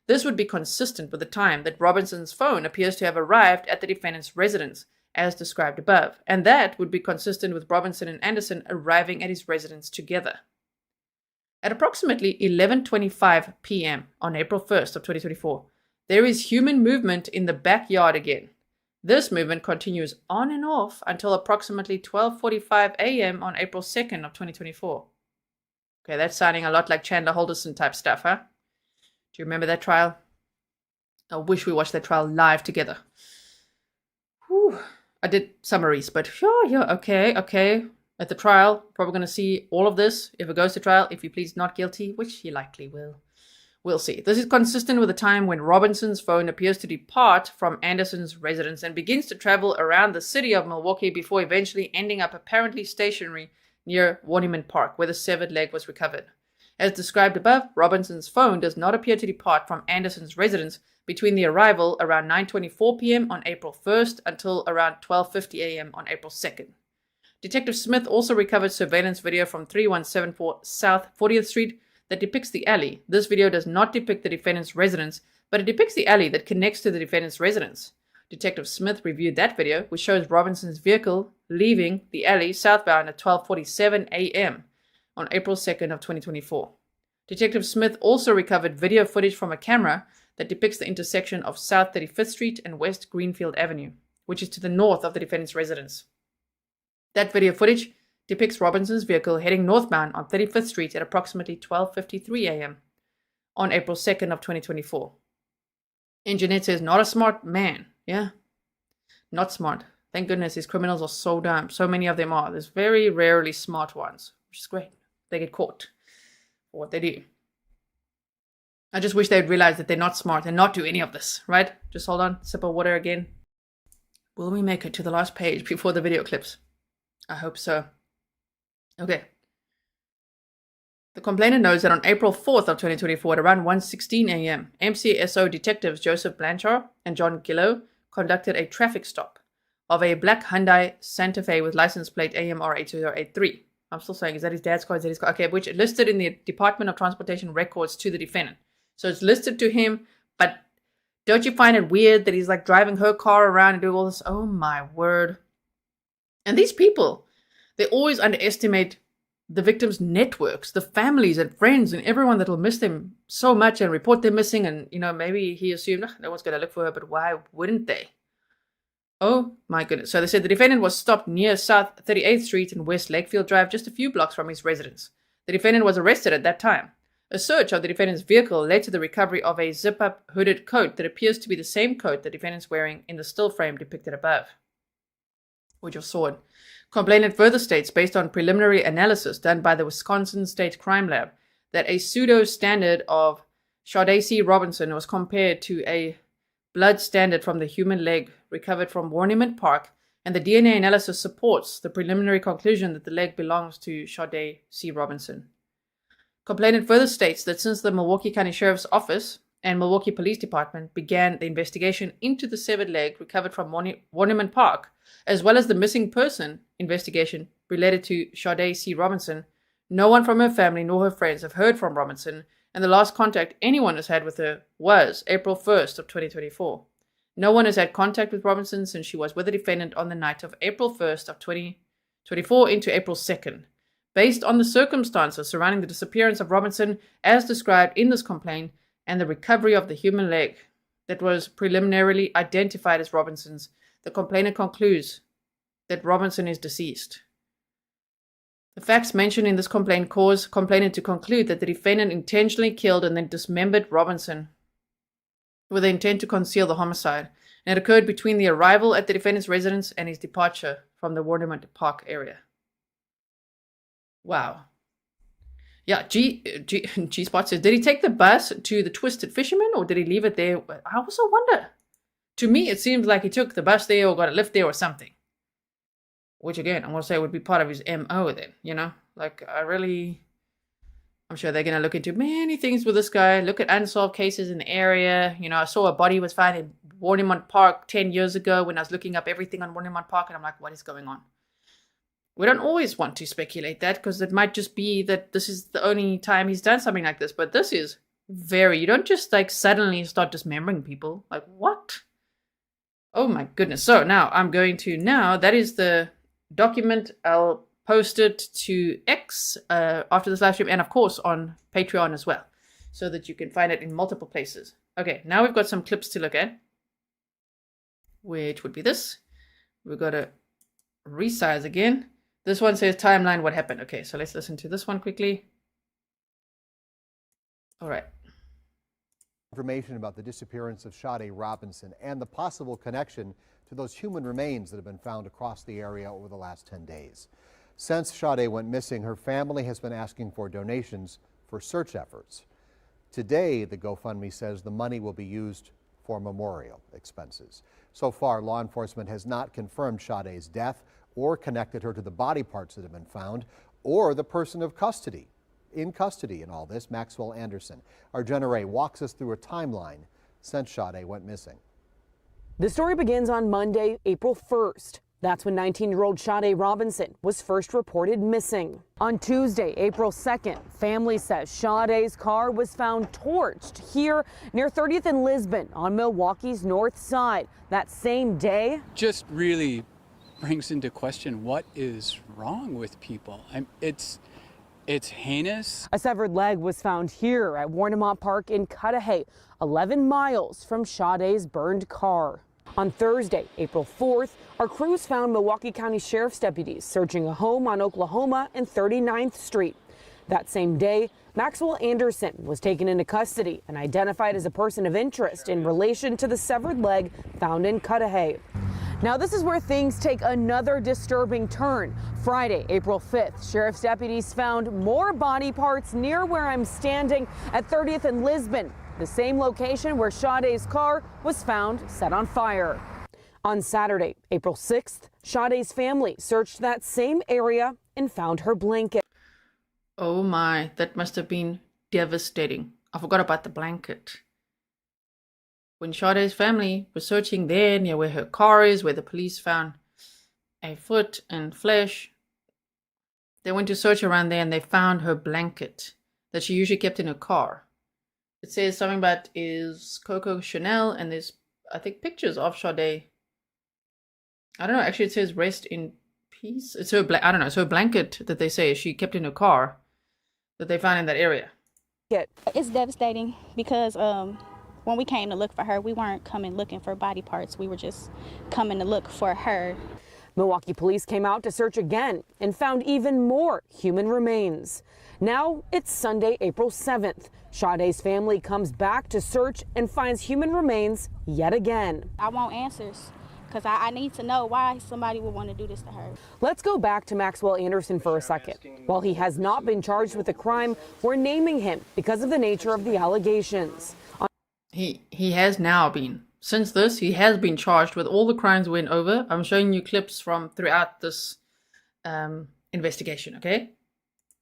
This would be consistent with the time that Robinson's phone appears to have arrived at the defendant's residence, as described above, and that would be consistent with Robinson and Anderson arriving at his residence together. At approximately 11:25 p.m. on April 1st of 2024, there is human movement in the backyard again. This movement continues on and off until approximately 12:45 a.m. on April 2nd of 2024. Okay, that's sounding a lot like Chandler Halderson type stuff, huh? Do you remember that trial? I wish we watched that trial live together. Whew. I did summaries, but yeah, okay. At the trial, probably going to see all of this if it goes to trial, if he pleads not guilty, which he likely will. We'll see. This is consistent with the time when Robinson's phone appears to depart from Anderson's residence and begins to travel around the city of Milwaukee before eventually ending up apparently stationary near Warnimont Park, where the severed leg was recovered. As described above, Robinson's phone does not appear to depart from Anderson's residence between the arrival around 9:24 p.m. on April 1st until around 12:50 a.m. on April 2nd. Detective Smith also recovered surveillance video from 3174 South 40th Street that depicts the alley. This video does not depict the defendant's residence, but it depicts the alley that connects to the defendant's residence. Detective Smith reviewed that video, which shows Robinson's vehicle leaving the alley southbound at 12:47 a.m. on April 2nd of 2024. Detective Smith also recovered video footage from a camera that depicts the intersection of South 35th Street and West Greenfield Avenue, which is to the north of the defendant's residence. That video footage depicts Robinson's vehicle heading northbound on 35th Street at approximately 12:53 a.m. on April 2nd of 2024. Engineer says, not a smart man. Yeah, not smart. Thank goodness these criminals are so dumb. So many of them are. There's very rarely smart ones, which is great. They get caught for what they do. I just wish they'd realize that they're not smart and not do any of this, right? Just hold on, sip of water again. Will we make it to the last page before the video clips? I hope so. Okay. The complainant knows that on April 4th of 2024 at around 1:16 a.m., MCSO detectives Joseph Blanchard and John Gillow conducted a traffic stop of a black Hyundai Santa Fe with license plate AMR8083. I'm still saying, is that his dad's car? Is that his car? Okay, which listed in the Department of Transportation records to the defendant. So it's listed to him, but don't you find it weird that he's like driving her car around and doing all this? Oh my word. And these people, they always underestimate the victims' networks, the families and friends and everyone that will miss them so much and report them missing. And, maybe he assumed, no one's going to look for her, but why wouldn't they? Oh my goodness. So they said the defendant was stopped near South 38th Street and West Lakefield Drive, just a few blocks from his residence. The defendant was arrested at that time. A search of the defendant's vehicle led to the recovery of a zip-up hooded coat that appears to be the same coat the defendant's wearing in the still frame depicted above. With your sword. Complainant further states, based on preliminary analysis done by the Wisconsin State Crime Lab, that a pseudo-standard of Sade Robinson was compared to a blood standard from the human leg recovered from Warnimont Park, and the DNA analysis supports the preliminary conclusion that the leg belongs to Sade C. Robinson. Complainant further states that since the Milwaukee County Sheriff's Office and Milwaukee Police Department began the investigation into the severed leg recovered from Warnimont Park, as well as the missing person investigation related to Sade C. Robinson, no one from her family nor her friends have heard from Robinson, and the last contact anyone has had with her was April 1st of 2024. No one has had contact with Robinson since she was with the defendant on the night of April 1st of 2024 into April 2nd. Based on the circumstances surrounding the disappearance of Robinson as described in this complaint and the recovery of the human leg that was preliminarily identified as Robinson's, the complainant concludes that Robinson is deceased. The facts mentioned in this complaint cause complainant to conclude that the defendant intentionally killed and then dismembered Robinson with the intent to conceal the homicide, and it occurred between the arrival at the defendant's residence and his departure from the Warnimont Park area. Wow. Yeah, G-Spot says, did he take the bus to the Twisted Fisherman or did he leave it there? I also wonder. To me, it seems like he took the bus there or got a lift there or something. Which, again, I'm going to say would be part of his MO then, you know? Like, I'm sure they're going to look into many things with this guy. Look at unsolved cases in the area. You know, I saw a body was found in Warnimont Park 10 years ago when I was looking up everything on Warnimont Park, and I'm like, what is going on? We don't always want to speculate that because it might just be that this is the only time he's done something like this. But this is you don't just like suddenly start dismembering people. Like, what? Oh my goodness. So now that is the document. I'll post it to X after this live stream and of course on Patreon as well so that you can find it in multiple places. Okay, now we've got some clips to look at, which would be this. We've got to resize again. This one says timeline, what happened. Okay, so let's listen to this one quickly. All right. Information about the disappearance of Sade Robinson and the possible connection to those human remains that have been found across the area over the last 10 days. Since Sade went missing, her family has been asking for donations for search efforts. Today, the GoFundMe says the money will be used for memorial expenses. So far, law enforcement has not confirmed Sade's death or connected her to the body parts that have been found or the person in custody in all this, Maxwell Anderson. Our Jenna Ray walks us through a timeline since Sade went missing. The story begins on Monday, April 1st. That's when 19-year-old Sade Robinson was first reported missing. On Tuesday, April 2nd, family says Sade's car was found torched here near 30th and Lisbon on Milwaukee's north side. That same day, just really brings into question what is wrong with people. It's heinous. A severed leg was found here at Warnimont Park in Cudahy, 11 miles from Sade's burned car. On Thursday, April 4th, our crews found Milwaukee County Sheriff's deputies searching a home on Oklahoma and 39th Street. That same day, Maxwell Anderson was taken into custody and identified as a person of interest in relation to the severed leg found in Cudahy. Now, this is where things take another disturbing turn. Friday, April 5th, sheriff's deputies found more body parts near where I'm standing at 30th and Lisbon, the same location where Sade's car was found set on fire. On Saturday, April 6th, Sade's family searched that same area and found her blanket. Oh my, that must have been devastating. I forgot about the blanket. When Sade's family was searching there near where her car is, where the police found a foot and flesh, they went to search around there and they found her blanket that she usually kept in her car. It says something about is Coco Chanel, and there's, I think, pictures of Sade. I don't know, actually it says rest in peace. It's her, I don't know, it's her blanket that they say she kept in her car that they found in that area. It's devastating because when we came to look for her, we weren't coming looking for body parts. We were just coming to look for her. Milwaukee police came out to search again and found even more human remains. Now it's Sunday, April 7th. Sade's family comes back to search and finds human remains yet again. I want answers because I need to know why somebody would want to do this to her. Let's go back to Maxwell Anderson for a second. While he has not been charged with a crime, we're naming him because of the nature of the allegations. He has now been, since this, he has been charged with all the crimes we went over. I'm showing you clips from throughout this investigation, okay?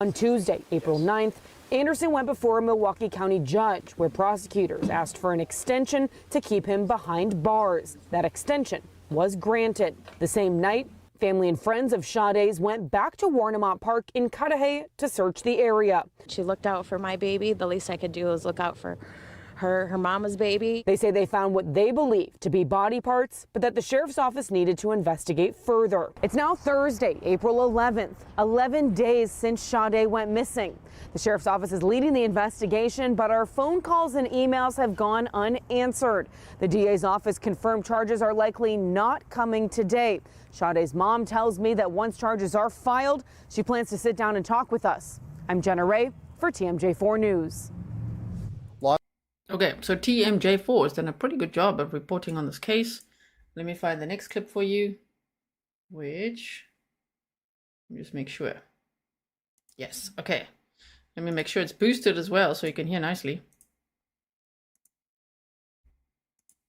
On Tuesday, April 9th, Anderson went before a Milwaukee County judge where prosecutors asked for an extension to keep him behind bars. That extension was granted. The same night, family and friends of Sade's went back to Warnimont Park in Cudahy to search the area. She looked out for my baby. The least I could do was look out for her mama's baby. They say they found what they believe to be body parts, but that the sheriff's office needed to investigate further. It's now Thursday, April 11th, 11 days since Sade went missing. The sheriff's office is leading the investigation, but our phone calls and emails have gone unanswered. The DA's office confirmed charges are likely not coming today. Sade's mom tells me that once charges are filed, she plans to sit down and talk with us. I'm Jenna Ray for TMJ4 News. Okay, so TMJ4 has done a pretty good job of reporting on this case. Let me find the next clip for you, which, let me just make sure. Yes, okay. Let me make sure it's boosted as well so you can hear nicely.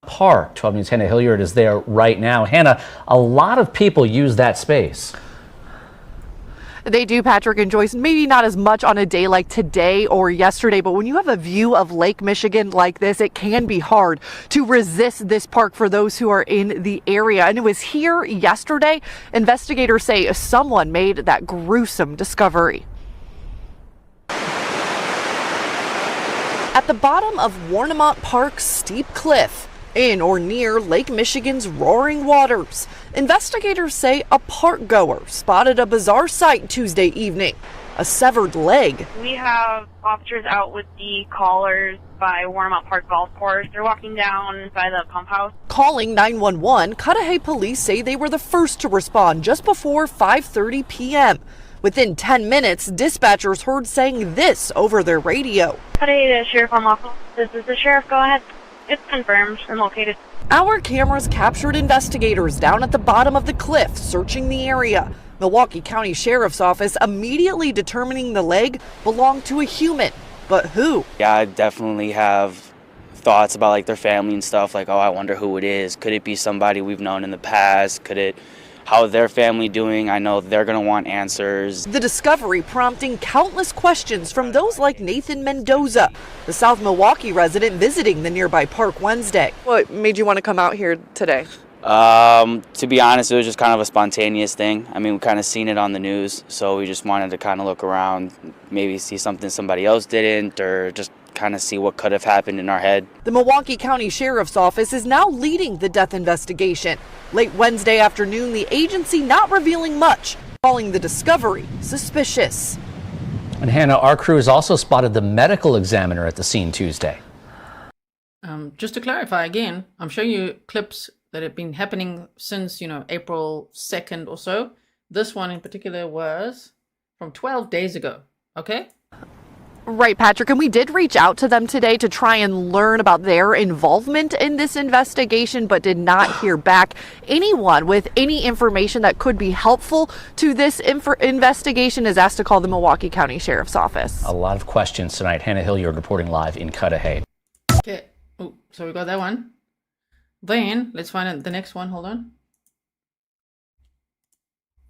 Park. 12 News' Hannah Hilliard is there right now. Hannah, a lot of people use that space. They do, Patrick and Joyce. Maybe not as much on a day like today or yesterday, but when you have a view of Lake Michigan like this, it can be hard to resist this park for those who are in the area. And it was here yesterday. Investigators say someone made that gruesome discovery. At the bottom of Warnimont Park's steep cliff, in or near Lake Michigan's roaring waters, investigators say a park goer spotted a bizarre sight Tuesday evening, a severed leg. We have officers out with the callers by Warnimont Park Golf Course. They're walking down by the pump house. Calling 911, Cudahy police say they were the first to respond just before 5:30 p.m. Within 10 minutes, dispatchers heard saying this over their radio. Cudahy to Sheriff Unlawful. This is the sheriff. Go ahead. It's confirmed and located. Our cameras captured investigators down at the bottom of the cliff searching the area. Milwaukee County Sheriff's Office immediately determining the leg belonged to a human. But who? Yeah, I definitely have thoughts about like their family and stuff. Like, oh, I wonder who it is. Could it be somebody we've known in the past? How their family doing? I know they're going to want answers. The discovery prompting countless questions from those like Nathan Mendoza, the South Milwaukee resident visiting the nearby park Wednesday. What made you want to come out here today? To be honest, it was just kind of a spontaneous thing. I mean, we kind of seen it on the news, so we just wanted to kind of look around, maybe see something somebody else didn't, or just kind of see what could have happened in our head. The Milwaukee County Sheriff's Office is now leading the death investigation. Late Wednesday afternoon, the agency not revealing much, calling the discovery suspicious. And Hannah, our crews also spotted the medical examiner at the scene Tuesday. Just to clarify again, I'm showing you clips that have been happening since, April 2nd or so. This one in particular was from 12 days ago, okay? Right, Patrick, and we did reach out to them today to try and learn about their involvement in this investigation, but did not hear back. Anyone with any information that could be helpful to this investigation is asked to call the Milwaukee County Sheriff's Office. A lot of questions tonight. Hannah Hilliard reporting live in Cudahy. Okay, so we got that one. Then, let's find the next one. Hold on.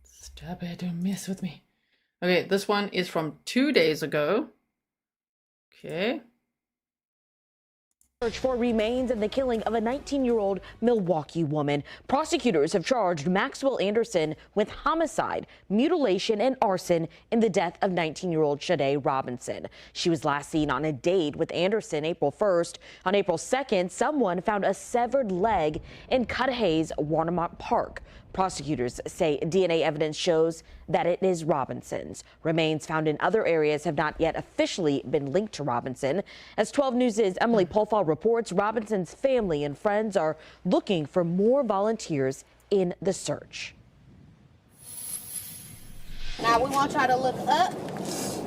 Stop it, don't mess with me. Okay, this one is from 2 days ago. Okay. Search for remains in the killing of a 19-year-old Milwaukee woman. Prosecutors have charged Maxwell Anderson with homicide, mutilation, and arson in the death of 19-year-old Sade Robinson. She was last seen on a date with Anderson April 1st. On April 2nd, someone found a severed leg in Cudahy's Warnimont Park. Prosecutors say DNA evidence shows that it is Robinson's. Remains found in other areas have not yet officially been linked to Robinson. As 12 News' Emily Polfall reports, Robinson's family and friends are looking for more volunteers in the search. Now we want y'all to look up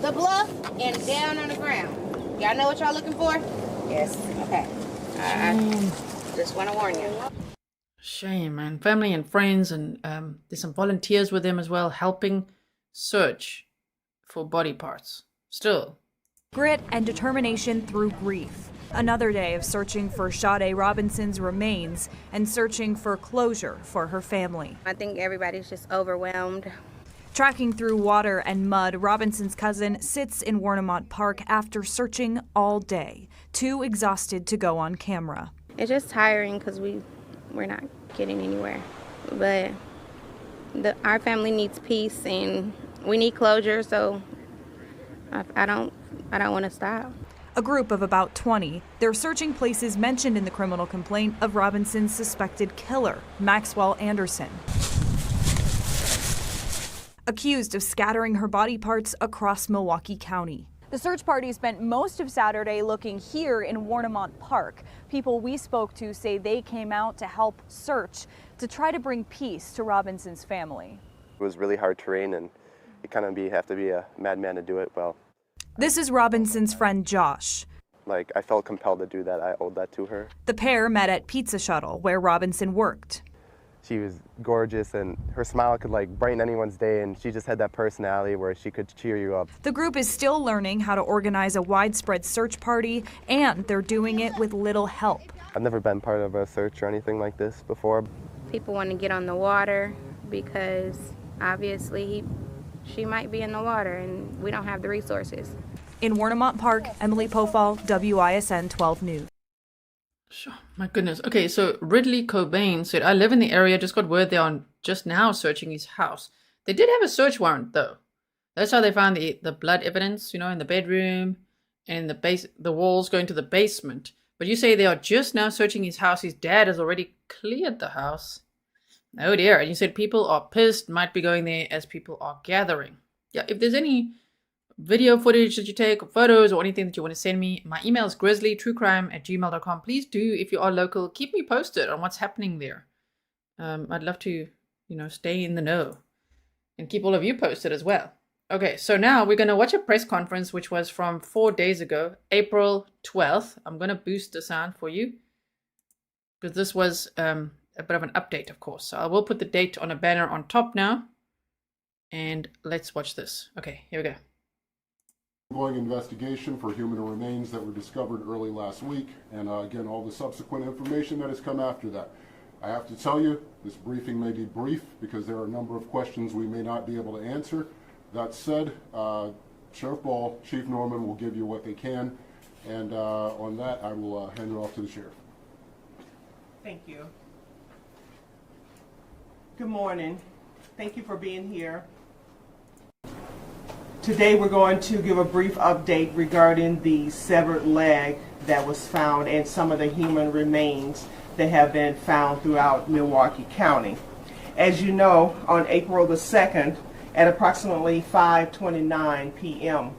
the bluff and down on the ground. Y'all know what y'all looking for? Yes. Okay. I just want to warn you. Shame, man. Family and friends, and there's some volunteers with them as well, helping search for body parts. Still. Grit and determination through grief. Another day of searching for Sade Robinson's remains and searching for closure for her family. I think everybody's just overwhelmed. Tracking through water and mud, Robinson's cousin sits in Warnimont Park after searching all day, too exhausted to go on camera. It's just tiring because we're not getting anywhere. But our family needs peace and we need closure, so I don't want to stop. A group of about 20. They're searching places mentioned in the criminal complaint of Robinson's suspected killer, Maxwell Anderson, accused of scattering her body parts across Milwaukee County. The search party spent most of Saturday looking here in Warnimont Park. People we spoke to say they came out to help search to try to bring peace to Robinson's family. It was really hard terrain, and you kind of have to be a madman to do it well. This is Robinson's friend Josh. Like, I felt compelled to do that. I owed that to her. The pair met at Pizza Shuttle, where Robinson worked. She was gorgeous, and her smile could like brighten anyone's day, and she just had that personality where she could cheer you up. The group is still learning how to organize a widespread search party, and they're doing it with little help. I've never been part of a search or anything like this before. People want to get on the water because obviously she might be in the water and we don't have the resources. In Warnimont Park, Emily Pofall, WISN 12 News. Sure. My goodness. Okay, so Ridley Cobain said, I live in the area, just got word they are just now searching his house. They did have a search warrant, though. That's how they found the blood evidence, you know, in the bedroom and the walls going to the basement. But you say they are just now searching his house. His dad has already cleared the house. Oh dear. And you said people are pissed, might be going there as people are gathering. Yeah, if there's any video footage that you take, or photos, or anything that you want to send me, my email is grizzlytruecrime@gmail.com. Please do, if you are local, keep me posted on what's happening there. I'd love to, stay in the know and keep all of you posted as well. Okay, so now we're going to watch a press conference which was from 4 days ago, April 12th. I'm going to boost the sound for you because this was a bit of an update, of course. So I will put the date on a banner on top now. And let's watch this. Okay, here we go. Ongoing investigation for human remains that were discovered early last week, and again, all the subsequent information that has come after that. I have to tell you, this briefing may be brief because there are a number of questions we may not be able to answer. That said, Sheriff Ball, Chief Norman will give you what they can, and on that, I will hand it off to the Sheriff. Thank you. Good morning. Thank you for being here. Today we're going to give a brief update regarding the severed leg that was found and some of the human remains that have been found throughout Milwaukee County. As you know, on April the 2nd at approximately 5:29 p.m.,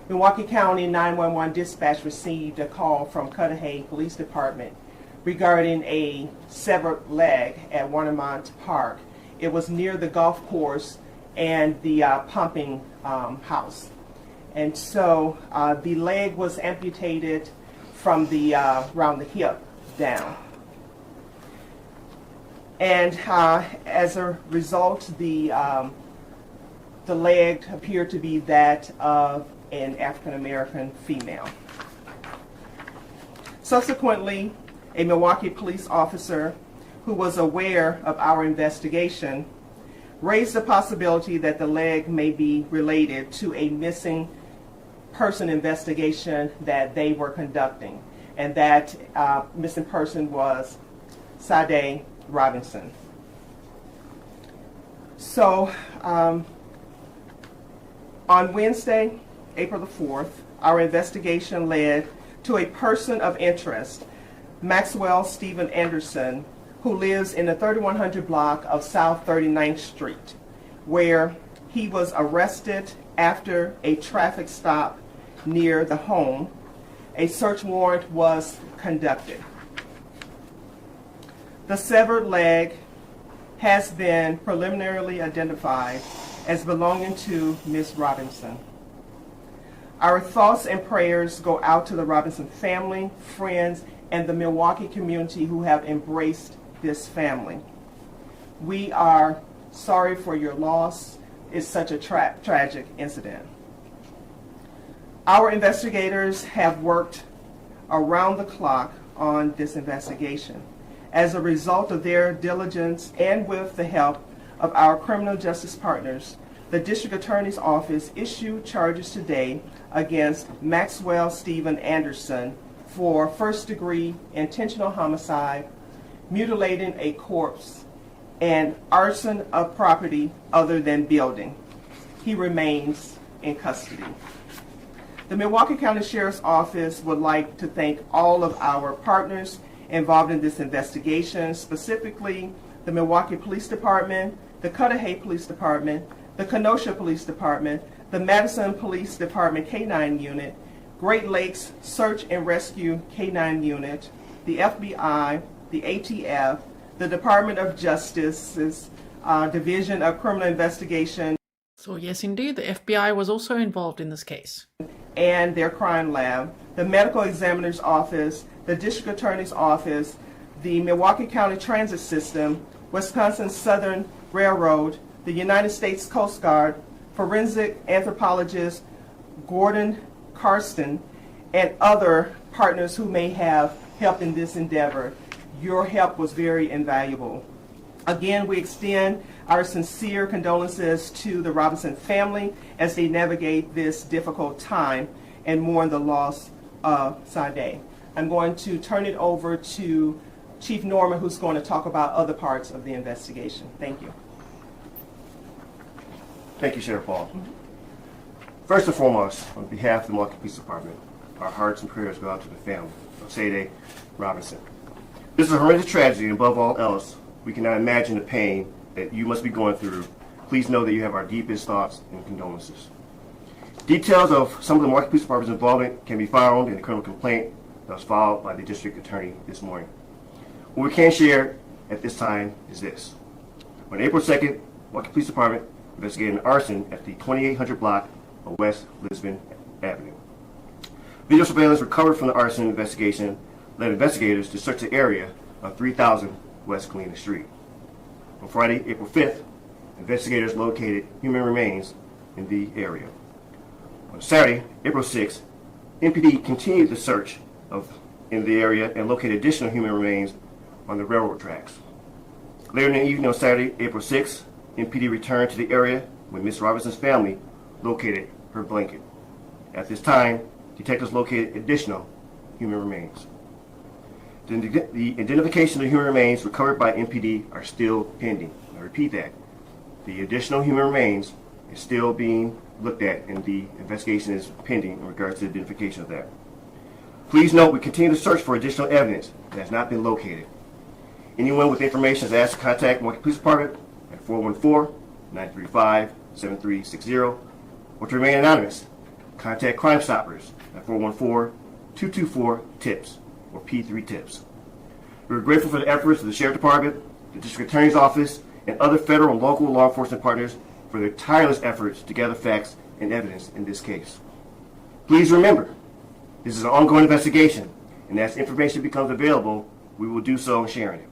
Milwaukee County 911 dispatch received a call from Cudahy Police Department regarding a severed leg at Warnimont Park. It was near the golf course and the pumping house. And so the leg was amputated from the around the hip down. And as a result, the leg appeared to be that of an African-American female. Subsequently, a Milwaukee police officer who was aware of our investigation raised the possibility that the leg may be related to a missing person investigation that they were conducting, and that missing person was Sade Robinson. So on Wednesday, April the 4th, our investigation led to a person of interest, Maxwell Stephen Anderson, who lives in the 3100 block of South 39th Street, where he was arrested after a traffic stop near the home. A search warrant was conducted. The severed leg has been preliminarily identified as belonging to Ms. Robinson. Our thoughts and prayers go out to the Robinson family, friends, and the Milwaukee community who have embraced this family. We are sorry for your loss. It's such a tragic incident. Our investigators have worked around the clock on this investigation. As a result of their diligence and with the help of our criminal justice partners, the District Attorney's Office issued charges today against Maxwell Stephen Anderson for first-degree intentional homicide, mutilating a corpse, and arson of property other than building. He remains in custody. The Milwaukee County Sheriff's Office would like to thank all of our partners involved in this investigation, specifically the Milwaukee Police Department, the Cudahy Police Department, the Kenosha Police Department, the Madison Police Department K-9 Unit, Great Lakes Search and Rescue K-9 Unit, the FBI, the ATF, the Department of Justice's Division of Criminal Investigation. So yes, indeed, the FBI was also involved in this case. And their crime lab, the Medical Examiner's Office, the District Attorney's Office, the Milwaukee County Transit System, Wisconsin Southern Railroad, the United States Coast Guard, forensic anthropologist Gordon Karsten, and other partners who may have helped in this endeavor. Your help was very invaluable. Again, we extend our sincere condolences to the Robinson family as they navigate this difficult time and mourn the loss of Sade. I'm going to turn it over to Chief Norman, who's going to talk about other parts of the investigation. Thank you. Thank you, Sheriff Paul. First and foremost, on behalf of the Milwaukee Police Department, our hearts and prayers go out to the family of Sade Robinson. This is a horrendous tragedy, and above all else, we cannot imagine the pain that you must be going through. Please know that you have our deepest thoughts and condolences. Details of some of the Milwaukee Police Department's involvement can be found in the criminal complaint that was filed by the District Attorney this morning. What we can share at this time is this. On April 2nd, Milwaukee Police Department investigated an arson at the 2800 block of West Lisbon Avenue. Video surveillance recovered from the arson investigation led investigators to search the area on 3000 West Carleena Street. On Friday, April 5th, investigators located human remains in the area. On Saturday, April 6th, MPD continued the search in the area and located additional human remains on the railroad tracks. Later in the evening on Saturday, April 6th, MPD returned to the area when Ms. Robinson's family located her blanket. At this time, detectives located additional human remains. The identification of human remains recovered by MPD are still pending. I repeat that. The additional human remains is still being looked at and the investigation is pending in regards to the identification of that. Please note we continue to search for additional evidence that has not been located. Anyone with information is asked to contact Milwaukee Police Department at 414-935-7360 or to remain anonymous. Contact Crime Stoppers at 414-224-TIPS or P3 TIPS. We are grateful for the efforts of the Sheriff Department, the District Attorney's Office, and other federal and local law enforcement partners for their tireless efforts to gather facts and evidence in this case. Please remember, this is an ongoing investigation, and as information becomes available, we will do so in sharing it.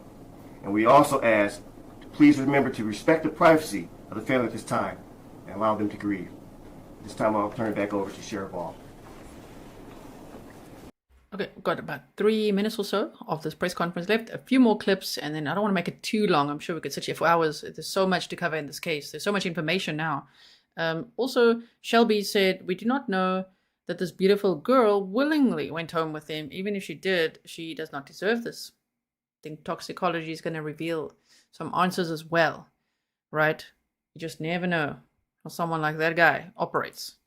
And we also ask to please remember to respect the privacy of the family at this time and allow them to grieve. This time I'll turn it back over to Sheriff Ball. Okay, we've got about 3 minutes or so of this press conference left. A few more clips, and then I don't want to make it too long. I'm sure we could sit here for hours. There's so much to cover in this case. There's so much information now. Also, Shelby said, "We do not know that this beautiful girl willingly went home with him. Even if she did, she does not deserve this." I think toxicology is going to reveal some answers as well, right? You just never know how someone like that guy operates.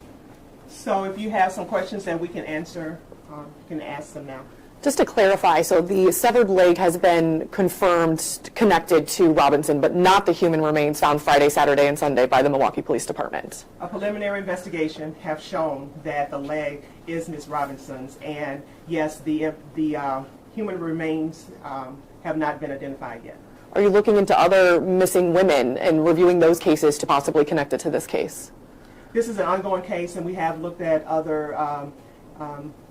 So if you have some questions that we can answer, you can ask them now. Just to clarify, so the severed leg has been confirmed connected to Robinson, but not the human remains found Friday, Saturday, and Sunday by the Milwaukee Police Department. A preliminary investigation have shown that the leg is Ms. Robinson's, and yes, the human remains have not been identified yet. Are you looking into other missing women and reviewing those cases to possibly connect it to this case? This is an ongoing case, and we have looked at other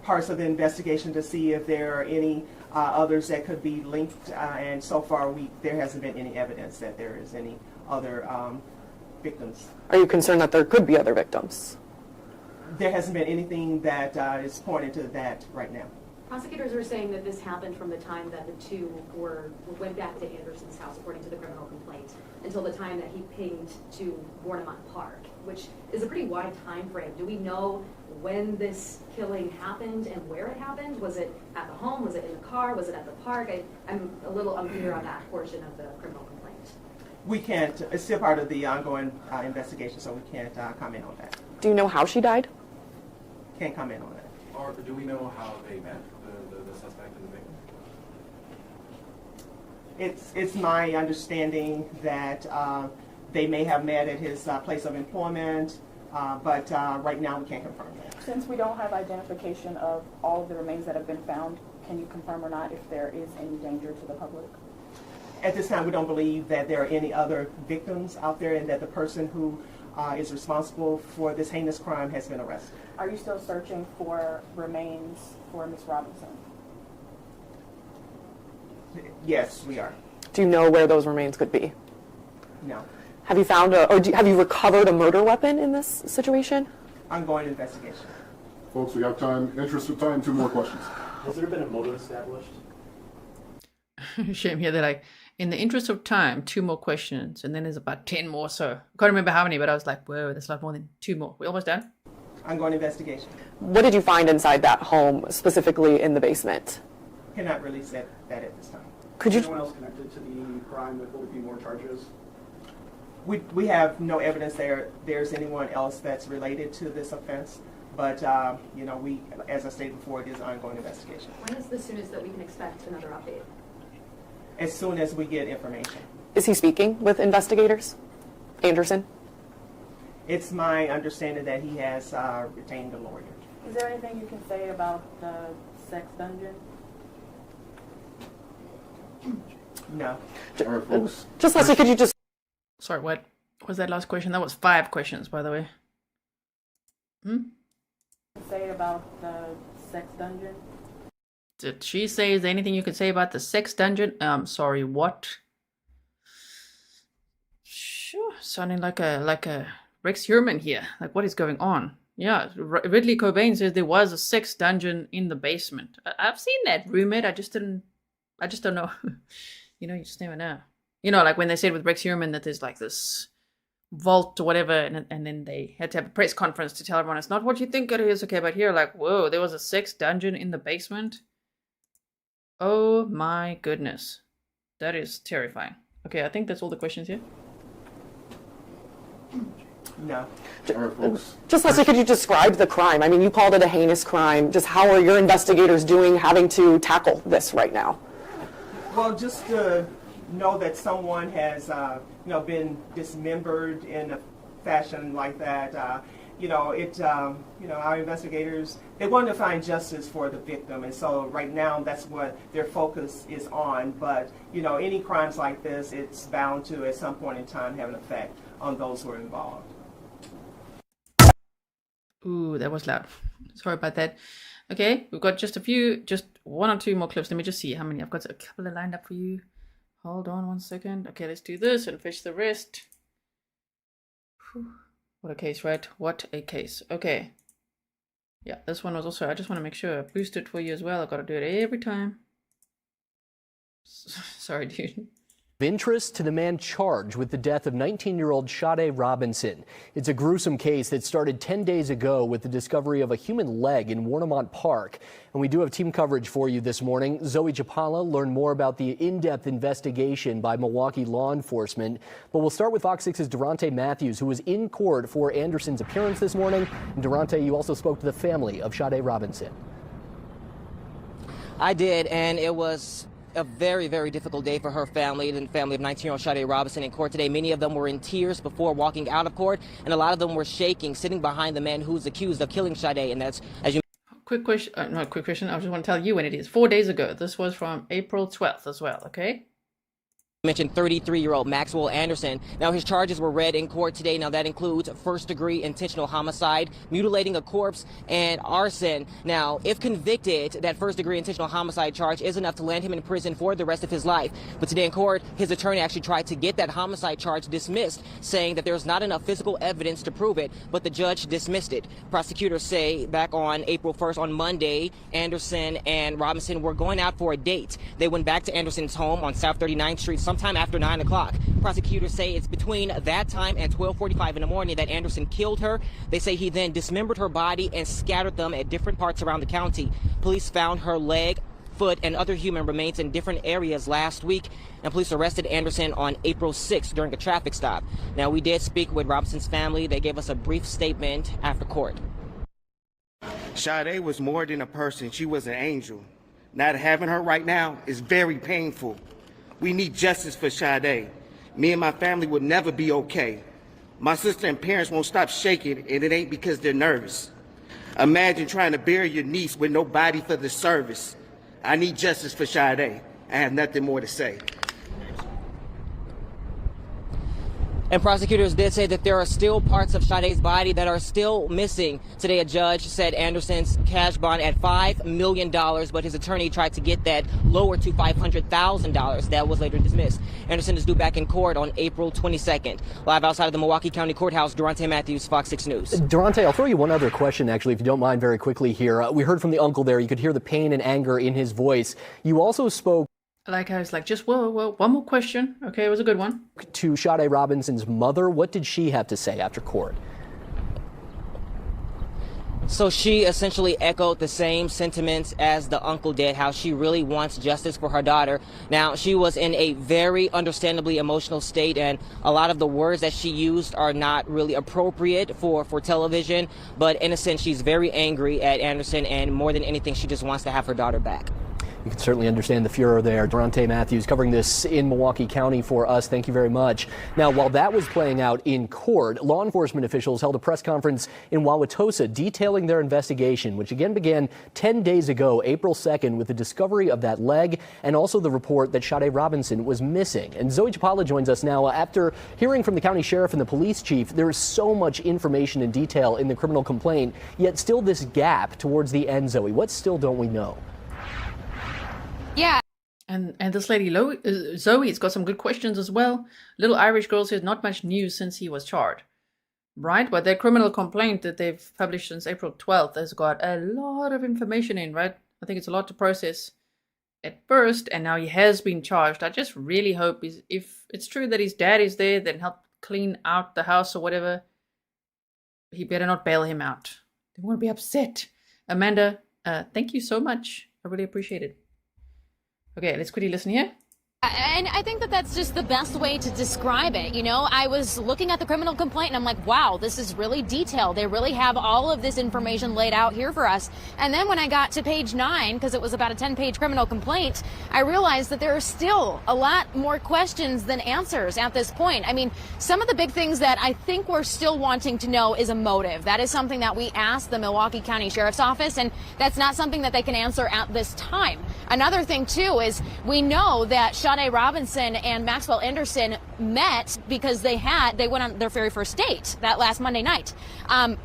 parts of the investigation to see if there are any others that could be linked, and so far there hasn't been any evidence that there is any other victims. Are you concerned that there could be other victims? There hasn't been anything that is pointing to that right now. Prosecutors are saying that this happened from the time that the two went back to Anderson's house, according to the criminal complaint, until the time that he pinged to Warnimont Park, which is a pretty wide time frame. Do we know when this killing happened and where it happened? Was it at the home? Was it in the car? Was it at the park? I'm a little unclear on that portion of the criminal complaint. We can't, it's still part of the ongoing investigation, so we can't comment on that. Do you know how she died? Can't comment on that. Or do we know how they met, the suspect and the victim? It's my understanding that they may have met at his place of employment, but right now we can't confirm that. Since we don't have identification of all of the remains that have been found, can you confirm or not if there is any danger to the public? At this time, we don't believe that there are any other victims out there and that the person who is responsible for this heinous crime has been arrested. Are you still searching for remains for Ms. Robinson? Yes, we are. Do you know where those remains could be? No. Have you found have you recovered a murder weapon in this situation? Ongoing investigation. Folks, we have time. Interest of time, 2 more questions. Has there been a motive established? Shame here. They're like, in the interest of time, 2 more questions, and then there's about 10 more. So I can't remember how many, but I was like, whoa, there's a lot more than 2 more. We're almost done. Ongoing investigation. What did you find inside that home, specifically in the basement? Cannot release that at this time. Could you? Anyone else connected to the crime? Will there be more charges? We have no evidence there's anyone else that's related to this offense, but you know, we, as I stated before, it is ongoing investigation. When is the soonest that we can expect another update? As soon as we get information. Is he speaking with investigators? Anderson? It's my understanding that he has retained a lawyer. Is there anything you can say about the sex dungeon? No. Just Leslie, could you just... Sorry, what was that last question? That was 5 questions, by the way. Say about the sex dungeon? Did she say, is there anything you could say about the sex dungeon? Sorry, what? Sure, sounding like a Rex Heuermann here. Like, what is going on? Yeah, Ridley Cobain says there was a sex dungeon in the basement. I've seen that rumored. I just don't know. You know, you just never know. You know, like when they said with Rex Heuermann that there's like this vault or whatever, and then they had to have a press conference to tell everyone it's not what you think it is. Okay, but here, like, whoa, there was a sex dungeon in the basement. Oh my goodness. That is terrifying. Okay, I think that's all the questions here. No. Just Leslie, could you describe the crime? I mean, you called it a heinous crime. Just how are your investigators doing having to tackle this right now? Well, just to know that someone has, you know, been dismembered in a fashion like that. You know, our investigators, they want to find justice for the victim, and so right now that's what their focus is on. But you know, any crimes like this, it's bound to at some point in time have an effect on those who are involved. Ooh, that was loud. Sorry about that. Okay, we've got just 1 or 2 more clips. Let me just see how many. I've got a couple of lined up for you. Hold on 1 second. Okay, let's do this and fetch the rest. Whew. What a case, right? What a case. Okay. Yeah, this one was also, I just want to make sure I boost it for you as well. I've got to do it every time. Sorry, dude. Of interest to the man charged with the death of 19-year-old Sade Robinson. It's a gruesome case that started 10 days ago with the discovery of a human leg in Warnimont Park. And we do have team coverage for you this morning. Zoe Chapala learned more about the in-depth investigation by Milwaukee law enforcement. But we'll start with Fox 6's Durante Matthews, who was in court for Anderson's appearance this morning. And Durante, you also spoke to the family of Sade Robinson. I did, and it was a very, very difficult day for her family, the family of 19-year-old Sade Robinson in court today. Many of them were in tears before walking out of court, and a lot of them were shaking, sitting behind the man who's accused of killing Sade, and that's, as you... Quick question, not quick question, I just want to tell you when it is. 4 days ago. This was from April 12th as well, okay? Mentioned 33-year-old Maxwell Anderson. Now, his charges were read in court today. Now, that includes first-degree intentional homicide, mutilating a corpse, and arson. Now, if convicted, that first-degree intentional homicide charge is enough to land him in prison for the rest of his life. But today in court, his attorney actually tried to get that homicide charge dismissed, saying that there's not enough physical evidence to prove it, but the judge dismissed it. Prosecutors say back on April 1st, on Monday, Anderson and Robinson were going out for a date. They went back to Anderson's home on South 39th Street sometime after 9 o'clock. Prosecutors say it's between that time and 12:45 in the morning that Anderson killed her. They say he then dismembered her body and scattered them at different parts around the county. Police found her leg, foot, and other human remains in different areas last week, and police arrested Anderson on April 6th during a traffic stop. Now, we did speak with Robinson's family. They gave us a brief statement after court. Sade was more than a person. She was an angel. Not having her right now is very painful. We need justice for Sade. Me and my family will never be okay. My sister and parents won't stop shaking, and it ain't because they're nervous. Imagine trying to bury your niece with no body for the service. I need justice for Sade. I have nothing more to say. And prosecutors did say that there are still parts of Sade's body that are still missing. Today, a judge set Anderson's cash bond at $5 million, but his attorney tried to get that lower to $500,000. That was later dismissed. Anderson is due back in court on April 22nd. Live outside of the Milwaukee County Courthouse, Durante Matthews, Fox 6 News. Durante, I'll throw you one other question, actually, if you don't mind, very quickly here. We heard from the uncle there. You could hear the pain and anger in his voice. You also spoke Like I was like, just whoa, one more question. Okay, it was a good one. To Sade Robinson's mother. What did she have to say after court? So she essentially echoed the same sentiments as the uncle did, how she really wants justice for her daughter. Now, she was in a very understandably emotional state, and a lot of the words that she used are not really appropriate for television. But in a sense, she's very angry at Anderson, and more than anything, she just wants to have her daughter back. You can certainly understand the furor there. Durante Matthews covering this in Milwaukee County for us. Thank you very much. Now, while that was playing out in court, law enforcement officials held a press conference in Wauwatosa detailing their investigation, which again began 10 days ago, April 2nd, with the discovery of that leg and also the report that Sade Robinson was missing. And Zoe Chapala joins us now. After hearing from the county sheriff and the police chief, there is so much information and detail in the criminal complaint, yet still this gap towards the end, Zoe. What still don't we know? Yeah. And this lady Zoe's got some good questions as well. Little Irish girl says not much news since he was charged. Right? But their criminal complaint that they've published since April 12th has got a lot of information in, right? I think it's a lot to process at first, and now he has been charged. I just really hope if it's true that his dad is there, then help clean out the house or whatever, he better not bail him out. They won't be upset. Amanda, thank you so much. I really appreciate it. Okay, let's quickly listen here. And I think that that's just the best way to describe it. You know, I was looking at the criminal complaint and I'm like, wow, this is really detailed. They really have all of this information laid out here for us. And then when I got to page 9, because it was about a 10-page criminal complaint, I realized that there are still a lot more questions than answers at this point. I mean, some of the big things that I think we're still wanting to know is a motive. That is something that we asked the Milwaukee County Sheriff's Office, and that's not something that they can answer at this time. Another thing, too, is we know that Sade Robinson and Maxwell Anderson met because they went on their very first date that last Monday night.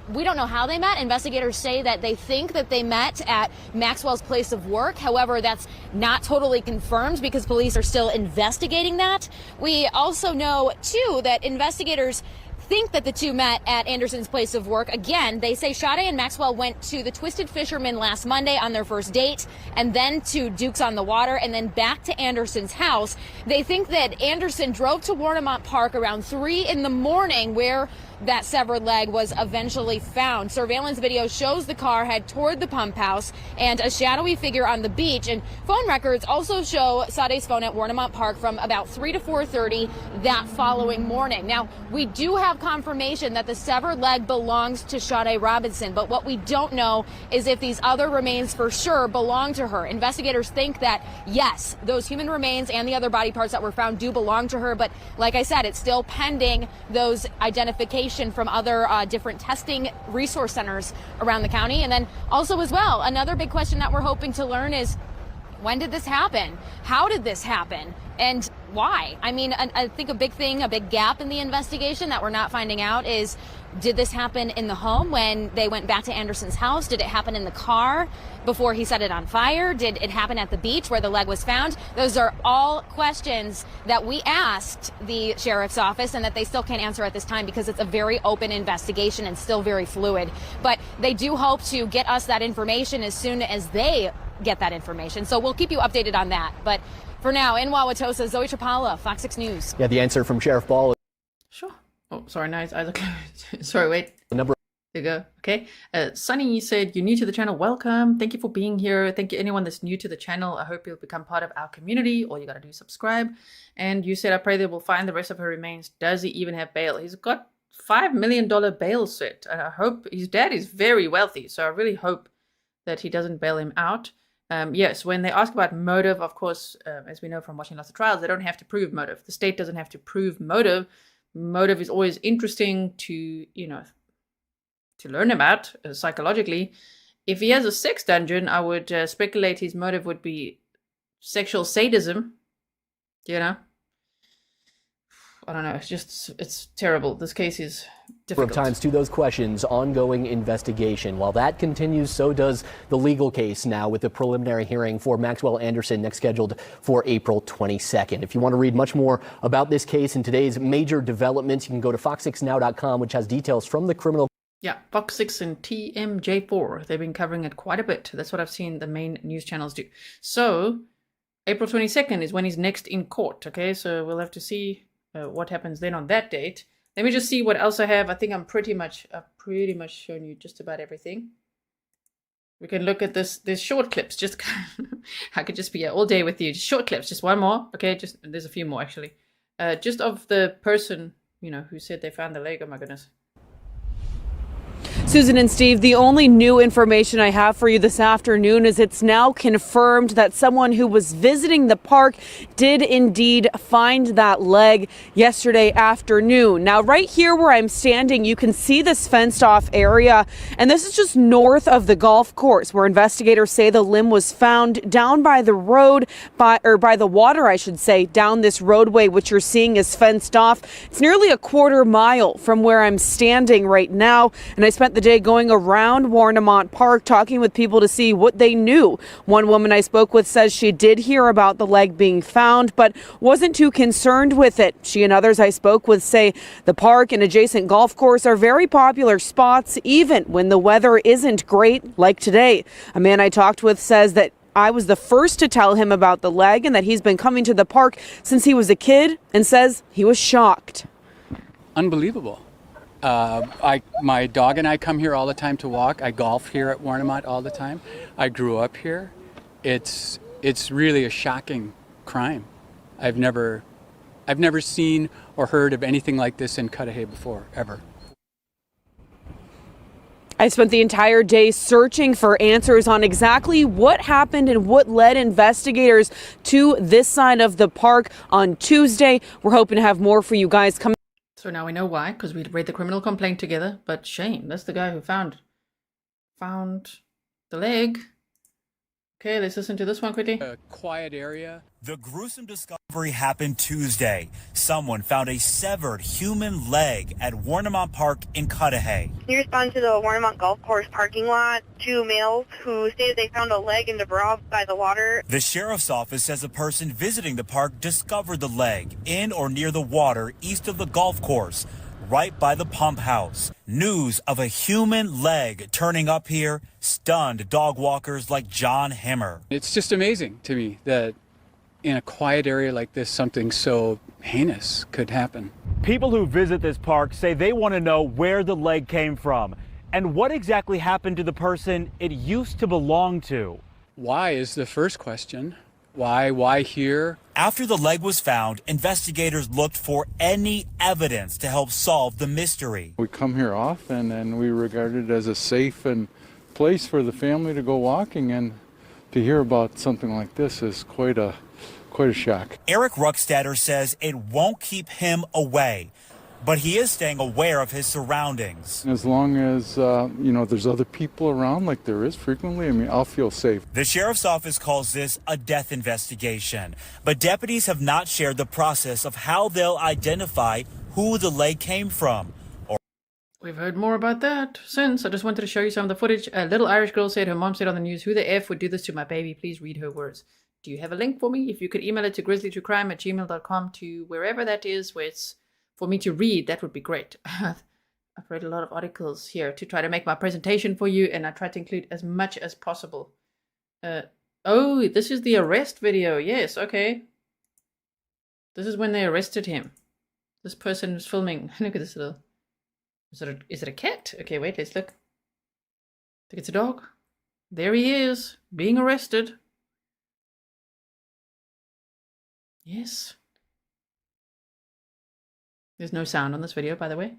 We don't know how they met. Investigators say that they think that they met at Maxwell's place of work. However, that's not totally confirmed because police are still investigating that. We also know, too, that investigators think that the two met at Anderson's place of work. Again, they say Sade and Maxwell went to the Twisted Fisherman last Monday on their first date, and then to Duke's on the Water, and then back to Anderson's house. They think that Anderson drove to Warnimont Park around 3 in the morning, where that severed leg was eventually found. Surveillance video shows the car head toward the pump house and a shadowy figure on the beach. And phone records also show Sade's phone at Warnimont Park from about 3 to 4:30 that following morning. Now, we do have confirmation that the severed leg belongs to Sade Robinson, but what we don't know is if these other remains for sure belong to her. Investigators think that, yes, those human remains and the other body parts that were found do belong to her, but like I said, it's still pending those identifications from other different testing resource centers around the county. And then also as well, another big question that we're hoping to learn is When did this happen? How did this happen? And why? I mean, I think a big gap in the investigation that we're not finding out is, did this happen in the home when they went back to Anderson's house? Did it happen in the car before he set it on fire? Did it happen at the beach where the leg was found? Those are all questions that we asked the sheriff's office and that they still can't answer at this time because it's a very open investigation and still very fluid. But they do hope to get us that information as soon as they get that information. So we'll keep you updated on that. But for now, in Wauwatosa, Zoe Trapala, Fox 6 News. Yeah, the answer from Sheriff Ball. Sure. Oh, sorry, nice. Eyes are closed. Sorry, wait. The number. There you go. Okay. Sunny said, you're new to the channel. Welcome. Thank you for being here. Thank you, anyone that's new to the channel. I hope you'll become part of our community. All you got to do is subscribe. And you said, I pray they will find the rest of her remains. Does he even have bail? He's got $5 million bail set. And I hope his dad is very wealthy. So I really hope that he doesn't bail him out. Yes, when they ask about motive, of course, as we know from watching lots of trials, they don't have to prove motive. The state doesn't have to prove motive. Motive is always interesting to, to learn about psychologically. If he has a sex dungeon, I would speculate his motive would be sexual sadism. I don't know. It's terrible. This case is difficult. Times to those questions, ongoing investigation. While that continues, so does the legal case now with the preliminary hearing for Maxwell Anderson next scheduled for April 22nd. If you want to read much more about this case and today's major developments, you can go to fox6now.com, which has details from the criminal. Yeah, Fox 6 and TMJ4. They've been covering it quite a bit. That's what I've seen the main news channels do. So April 22nd is when he's next in court. Okay, so we'll have to see what happens then on that date. Let me just see what else I have. I think I've pretty much shown you just about everything. We can look at this. There's short clips. Just I could just be here all day with you. Just short clips. Just one more. Okay. There's a few more actually. Just of the person who said they found the leg. Oh my goodness. Susan and Steve, the only new information I have for you this afternoon is it's now confirmed that someone who was visiting the park did indeed find that leg yesterday afternoon. Now, right here where I'm standing, you can see this fenced off area, and this is just north of the golf course where investigators say the limb was found down by the road, by the water, I should say, down this roadway, which you're seeing is fenced off. It's nearly a quarter mile from where I'm standing right now, and I spent the day going around Warnimont Park talking with people to see what they knew. One woman I spoke with says she did hear about the leg being found, but wasn't too concerned with it. She and others I spoke with say the park and adjacent golf course are very popular spots, even when the weather isn't great like today. A man I talked with says that I was the first to tell him about the leg and that he's been coming to the park since he was a kid, and says he was shocked. Unbelievable. My dog and I come here all the time to walk. I golf here at Warnimont all the time. I grew up here. It's really a shocking crime. I've never seen or heard of anything like this in Cudahy before, ever. I spent the entire day searching for answers on exactly what happened and what led investigators to this side of the park on Tuesday. We're hoping to have more for you guys coming. So now we know why, because we read the criminal complaint together. But shame, that's the guy who found the leg. Okay, let's listen to this one quickly. A quiet area. The gruesome discovery happened Tuesday. Someone found a severed human leg at Warnimont Park in Cudahy. He responded to the Warnimont Golf Course parking lot. Two males who stated they found a leg in debris by the water. The sheriff's office says a person visiting the park discovered the leg in or near the water east of the golf course, right by the pump house. News of a human leg turning up here stunned dog walkers like John Himmer. It's just amazing to me that in a quiet area like this, something so heinous could happen. People who visit this park say they want to know where the leg came from and what exactly happened to the person it used to belong to. Why is the first question. Why here? After the leg was found, investigators looked for any evidence to help solve the mystery. We come here often and we regard it as a safe and place for the family to go walking, and to hear about something like this is quite a shock. Eric Ruckstatter says it won't keep him away. but he is staying aware of his surroundings. As long as, you know, there's other people around like there is frequently, I mean, I'll feel safe. The sheriff's office calls this a death investigation, but deputies have not shared the process of how they'll identify who the leg came from. We've heard more about that since. I just wanted to show you some of the footage. A little Irish girl said her mom said on the news, "Who the F would do this to my baby? Please read her words." Do you have a link for me? If you could email it to grizzlytruecrime@gmail.com to wherever that is, where it's for me to read, that would be great. I've read a lot of articles here to try to make my presentation for you, and I try to include as much as possible. Oh, this is the arrest video. Yes, okay. This is when they arrested him. This person was filming. Look at this little... Is it a cat? Okay, wait, let's look. I think it's a dog. There he is, being arrested. Yes. There's no sound on this video, by the way.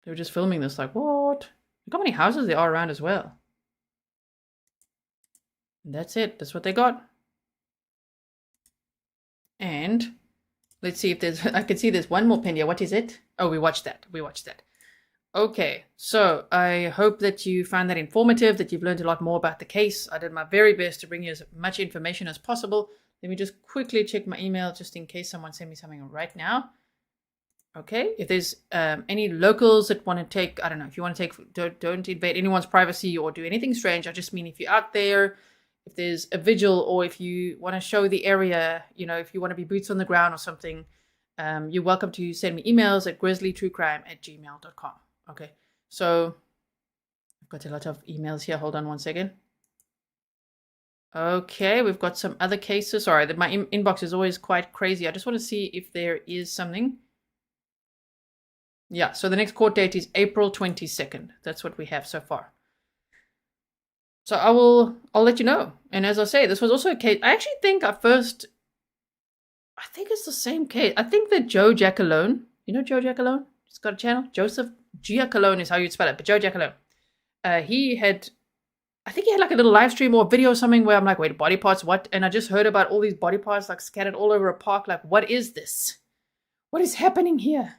They were just filming this like, what? Look how many houses there are around as well. And that's it. That's what they got. And... let's see if there's... I can see there's one more pin here. What is it? Oh, we watched that. We watched that. Okay, so I hope that you found that informative, that you've learned a lot more about the case. I did my very best to bring you as much information as possible. Let me just quickly check my email just in case someone sent me something right now. Okay, if there's any locals that want to take... I don't know, if you want to take... Don't invade anyone's privacy or do anything strange. I just mean if you're out there... if there's a vigil or if you want to show the area, you know, if you want to be boots on the ground or something, you're welcome to send me emails at grizzlytruecrime@gmail.com. Okay, so I've got a lot of emails here. Hold on one second. Okay, we've got some other cases. Sorry, my inbox is always quite crazy. I just want to see if there is something. Yeah, so the next court date is April 22nd. That's what we have so far. So I'll let you know. And as I say, this was also a case. I actually think I think it's the same case. I think that Joe Giacalone, you know Joe Giacalone? He's got a channel. Joseph Giacalone is how you'd spell it, but Joe Giacalone. I think he had like a little live stream or video or something where I'm like, wait, body parts, what? And I just heard about all these body parts like scattered all over a park. Like, what is this? What is happening here?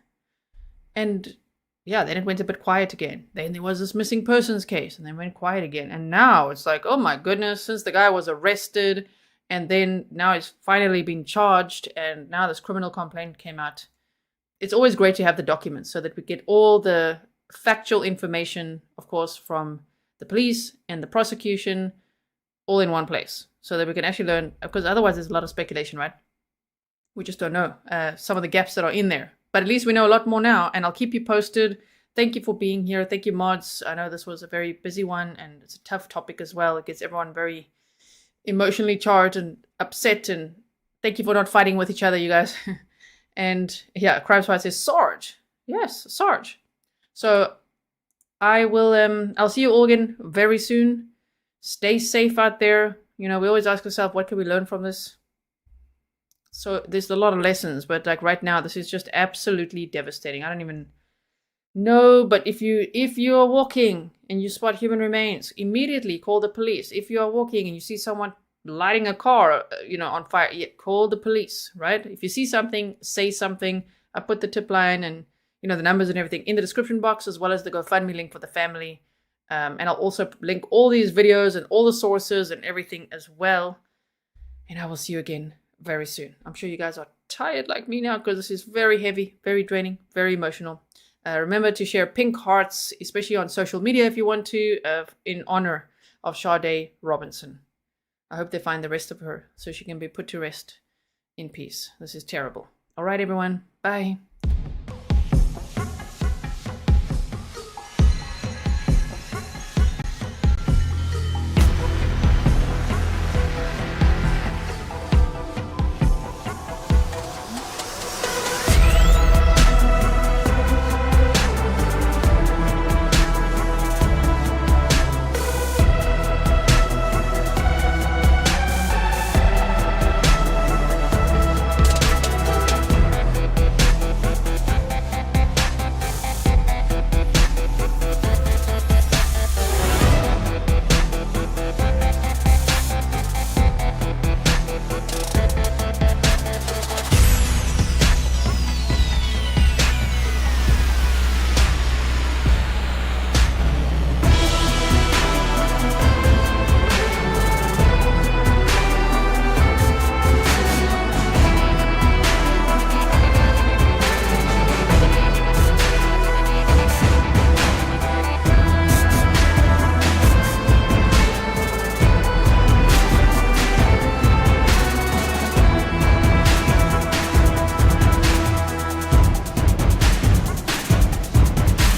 And yeah, then it went a bit quiet again. Then there was this missing persons case, and then went quiet again. And now it's like, oh my goodness, since the guy was arrested, and then now he's finally been charged, and now this criminal complaint came out. It's always great to have the documents so that we get all the factual information, of course, from the police and the prosecution all in one place, so that we can actually learn, because otherwise there's a lot of speculation, right? We just don't know some of the gaps that are in there. But at least we know a lot more now, and I'll keep you posted. Thank you for being here. Thank you, mods. I know this was a very busy one, and it's a tough topic as well. It gets everyone very emotionally charged and upset, and thank you for not fighting with each other, you guys. And yeah, Crime Spy says, Sarge. Yes, Sarge. So I will, I'll see you all again very soon. Stay safe out there. You know, we always ask ourselves, what can we learn from this? So there's a lot of lessons, but like right now, this is just absolutely devastating. I don't even know, but if you are walking and you spot human remains, immediately call the police. If you are walking and you see someone lighting a car, you know, on fire, call the police, right? If you see something, say something. I put the tip line and, you know, the numbers and everything in the description box, as well as the GoFundMe link for the family. And I'll also link all these videos and all the sources and everything as well. And I will see you again very soon. I'm sure you guys are tired like me now, because this is very heavy, very draining, very emotional. Remember to share pink hearts, especially on social media if you want to, in honor of Sade Robinson. I hope they find the rest of her so she can be put to rest in peace. This is terrible. All right, everyone. Bye.